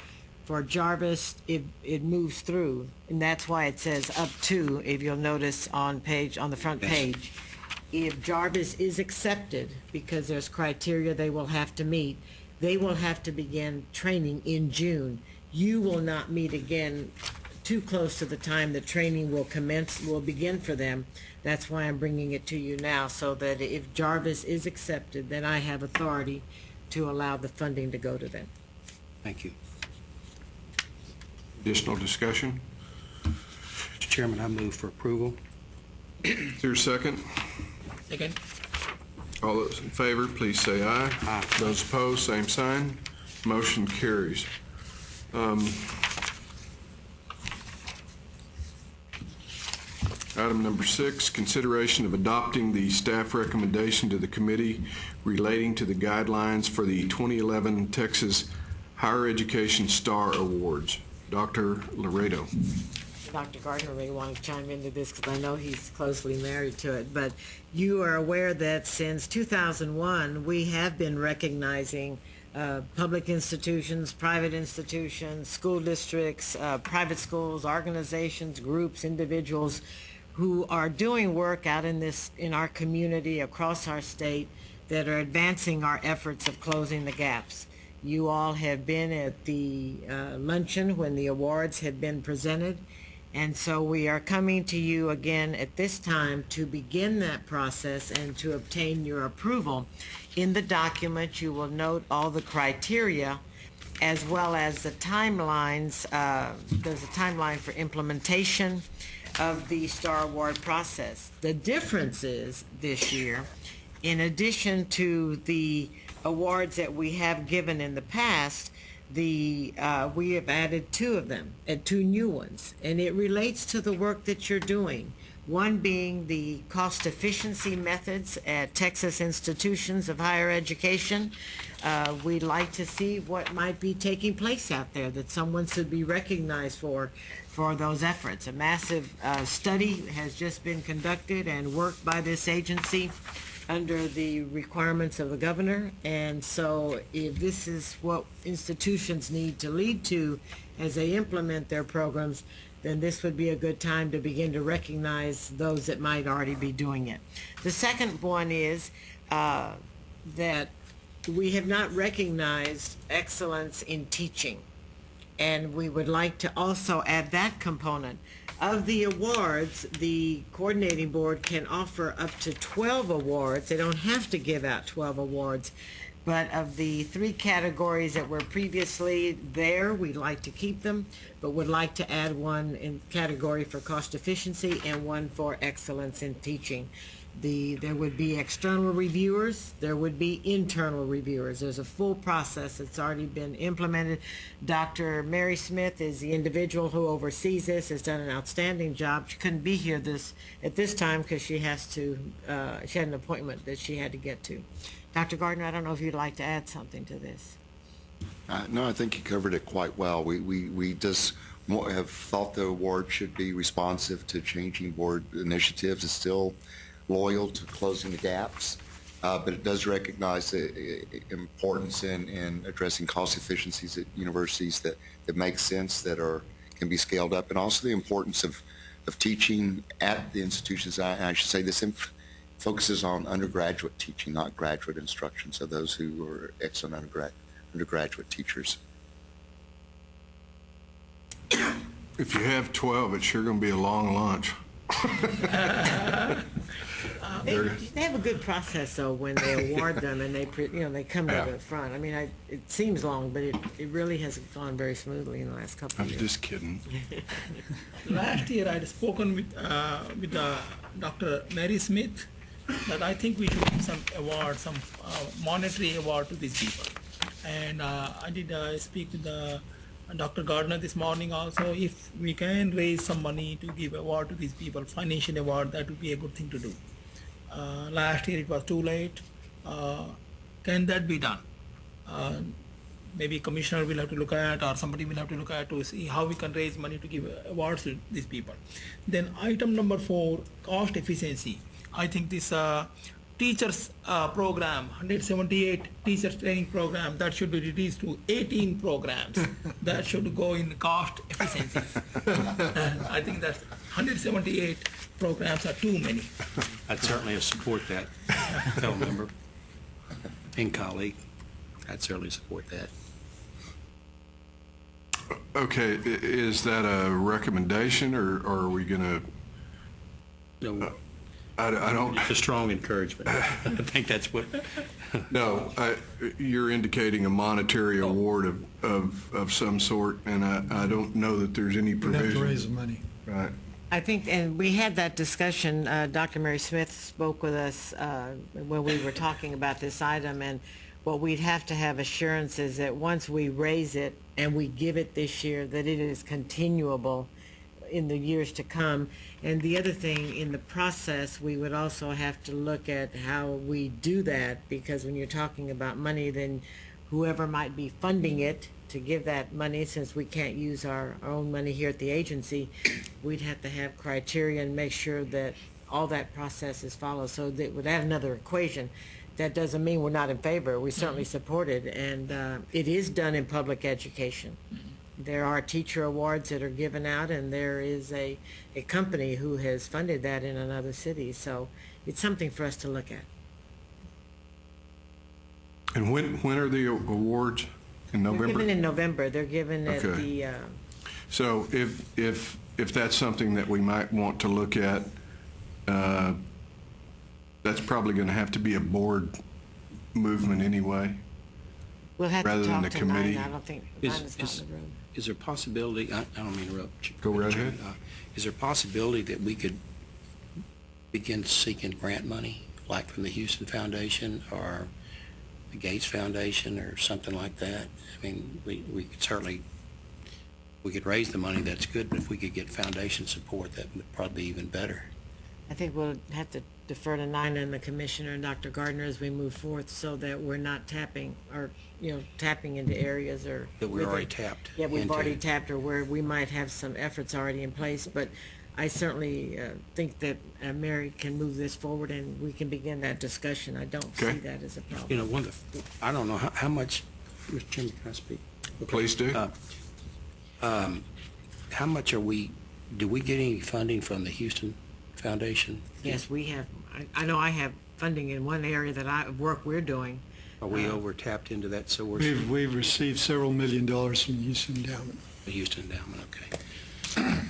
for Jarvis, it moves through, and that's why it says up to, if you'll notice on the front Yes. page. If Jarvis is accepted, because there's criteria they will have to meet, they will have to begin training in June. You will not meet again too close to the time the training will begin for them. That's why I'm bringing it to you now, so that if Jarvis is accepted, then I have authority to allow the funding to go to them. Thank you. Additional discussion? Mr. Chairman, I move for approval. Is there a second? Second. All those in favor, please say aye. Aye. Those opposed, same sign. Motion carries. Item number 6, consideration of adopting the staff recommendation to the committee relating to the guidelines for the 2011 Texas Higher Education Star Awards. Dr. Laredo. Dr. Gardner may want to chime into this because I know he's closely married to it, but you are aware that since 2001, we have been recognizing public institutions, private institutions, school districts, private schools, organizations, groups, individuals who are doing work out in our community across our state that are advancing our efforts of closing the gaps. You all have been at the luncheon when the awards have been presented, and so we are coming to you again at this time to begin that process and to obtain your approval. In the document, you will note all the criteria as well as the timelines. There's a timeline for implementation of the Star Award process. The difference is this year, in addition to the awards that we have given in the past, we have added 2 of them and 2 new ones, and it relates to the work that you're doing. One being the cost efficiency methods at Texas institutions of higher education. We'd like to see what might be taking place out there that someone should be recognized for those efforts. A massive study has just been conducted and worked by this agency under the requirements of the governor, and so if this is what institutions need to lead to as they implement their programs, then this would be a good time to begin to recognize those that might already be doing it. The second one is that we have not recognized excellence in teaching, and we would like to also add that component. Of the awards, the coordinating board can offer up to 12 awards. They don't have to give out 12 awards, but of the 3 categories that were previously there, we'd like to keep them, but would like to add one in category for cost efficiency and one for excellence in teaching. There would be external reviewers, there would be internal reviewers. There's a full process that's already been implemented. Dr. Mary Smith is the individual who oversees this, has done an outstanding job. She couldn't be here at this time because she had an appointment that she had to get to. Dr. Gardner, I don't know if you'd like to add something to this. No, I think you covered it quite well. We just have thought the award should be responsive to changing board initiatives. It's still loyal to closing the gaps, but it does recognize the importance in addressing cost efficiencies at universities that make sense, that can be scaled up, and also the importance of teaching at the institutions. I should say this focuses on undergraduate teaching, not graduate instruction, so those who are excellent undergraduate teachers. If you have 12, it's sure going to be a long lunch. They have a good process though when they award them and they come to the front. I mean, it seems long, but it really has gone very smoothly in the last couple of years. I'm just kidding. Last year I had spoken with Dr. Mary Smith that I think we should give some award, some monetary award to these people. And I did speak with Dr. Gardner this morning also. If we can raise some money to give award to these people, financial award, that would be a good thing to do. Last year it was too late. Can that be done? Maybe commissioner will have to look at, or somebody will have to look at to see how we can raise money to give awards to these people. Then item number 4, cost efficiency. I think this teachers program, 178 teachers training program, that should be reduced to 18 programs. That should go in cost efficiency. I think that 178 programs are too many. I'd certainly support that, fellow member and colleague. I'd certainly support that. Okay, is that a recommendation, or are we going to, No, I don't, it's a strong encouragement. I think that's what, no, you're indicating a monetary award of some sort, and I don't know that there's any We have to provision. raise the money. Right. I think, and we had that discussion, Dr. Mary Smith spoke with us when we were talking about this item, and what we'd have to have assurance is that once we raise it and we give it this year, that it is continuable in the years to come. And the other thing, in the process, we would also have to look at how we do that, because when you're talking about money, then whoever might be funding it to give that money, since we can't use our own money here at the agency, we'd have to have criteria and make sure that all that process is followed. So that would add another equation. That doesn't mean we're not in favor. We certainly support it, and it is done in public education. There are teacher awards that are given out, and there is a company who has funded that in another city. So it's something for us to look at. And when are the awards? In They're November? given in November. They're given at Okay. the, So if that's something that we might want to look at, that's probably going to have to be a board movement anyway. we'll have rather to than talk the to Nina. committee. I don't think Is- Nina's not is- in the room. is there a possibility, I don't mean to interrupt. Go right ahead. Is there a possibility that we could begin seeking grant money, like from the Houston Foundation or the Gates Foundation or something like that? I mean, we could certainly, we could raise the money, that's good, but if we could get foundation support, that would probably be even better. I think we'll have to defer to Nina and the commissioner and Dr. Gardner as we move forth, so that we're not tapping into areas or. That we're already tapped Yeah, we've into. already tapped, or where we might have some efforts already in place, but I certainly think that Mary can move this forward and we can begin that discussion. I don't Okay. see that as a problem. You know, one of the, I don't know how much, Mr. Chairman, can I speak? Please do. How much do we get any funding from the Houston Foundation? Yes, we have, I know I have funding in one area that work we're doing. Are we over tapped into that source? We've received several $1 million from the Houston Endowment. The Houston Endowment, okay.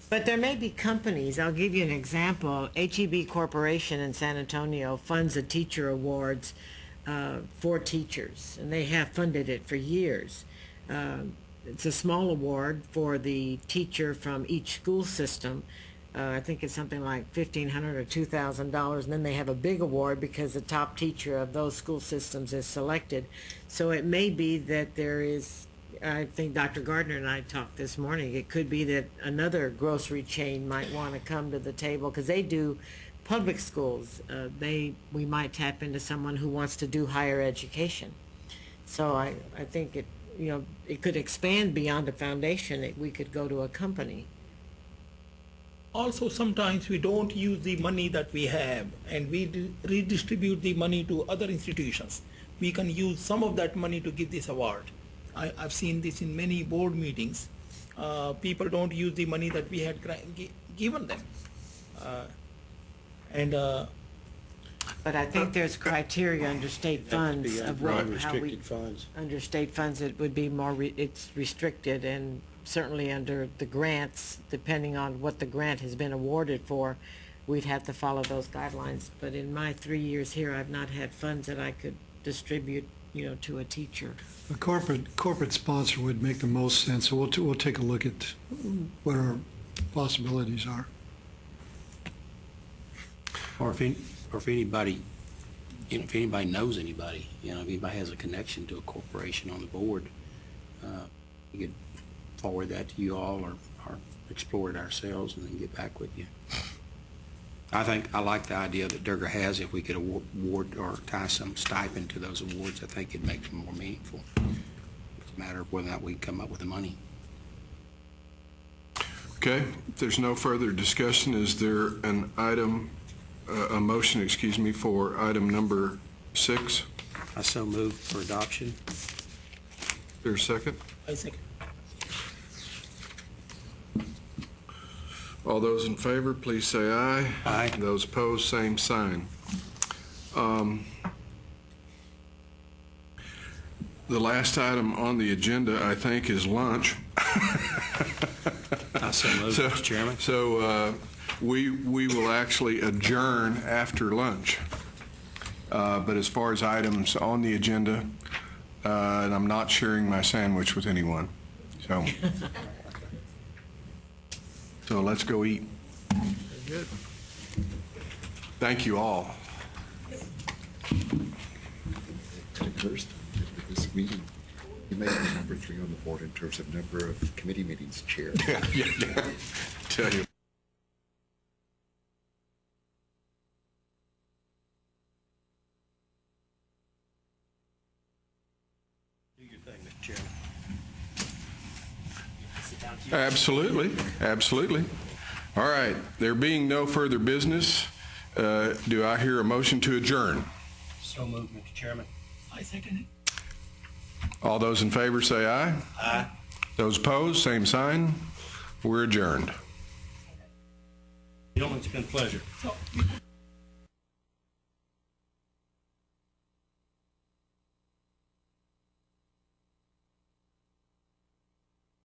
But there may be companies, I'll give you an example. HEB Corporation in San Antonio funds the teacher awards for teachers, and they have funded it for years. It's a small award for the teacher from each school system. I think it's something like $1,500 or $2,000, and then they have a big award because the top teacher of those school systems is selected. So it may be that there is, I think Dr. Gardner and I talked this morning, it could be that another grocery chain might want to come to the table, because they do public schools. We might tap into someone who wants to do higher education. So I think it could expand beyond a foundation. We could go to a company. Also, sometimes we don't use the money that we have, and we redistribute the money to other institutions. We can use some of that money to give this award. I've seen this in many board meetings. People don't use the money that we had given them. But I think there's criteria under state funds of how we, Unrestricted funds. under state funds, it would be more, it's restricted, and certainly under the grants, depending on what the grant has been awarded for, we'd have to follow those guidelines. But in my 3 years here, I've not had funds that I could distribute, to a teacher. A corporate sponsor would make the most sense, so we'll take a look at what our possibilities are. Or if anybody, if anybody knows anybody, if anybody has a connection to a corporation on the board, we could forward that to you all, or explore it ourselves and then get back with you. I like the idea that Durga has. If we could award or tie some stipend to those awards, I think it'd make them more meaningful. It's a matter of whether or not we can come up with the money. Okay, if there's no further discussion, is there an item, a motion, excuse me, for item number 6? I so move for adoption. Is there a second? I second. All those in favor, please say aye. Aye. Those opposed, same sign. The last item on the agenda, I think, is lunch. I so move, Mr. Chairman. So we will actually adjourn after lunch. But as far as items on the agenda, and I'm not sharing my sandwich with anyone. So let's go eat. Good. Thank you all. First, this meeting, you may be number 3 on the board in terms of number of committee meetings chaired. Yeah. Tell you. Do your thing, Mr. Chairman. Absolutely, absolutely. All right, there being no further business, do I hear a motion to adjourn? So move, Mr. Chairman. I second it. All those in favor say aye. Aye. Those opposed, same sign. We're adjourned. Gentlemen, it's been a pleasure. So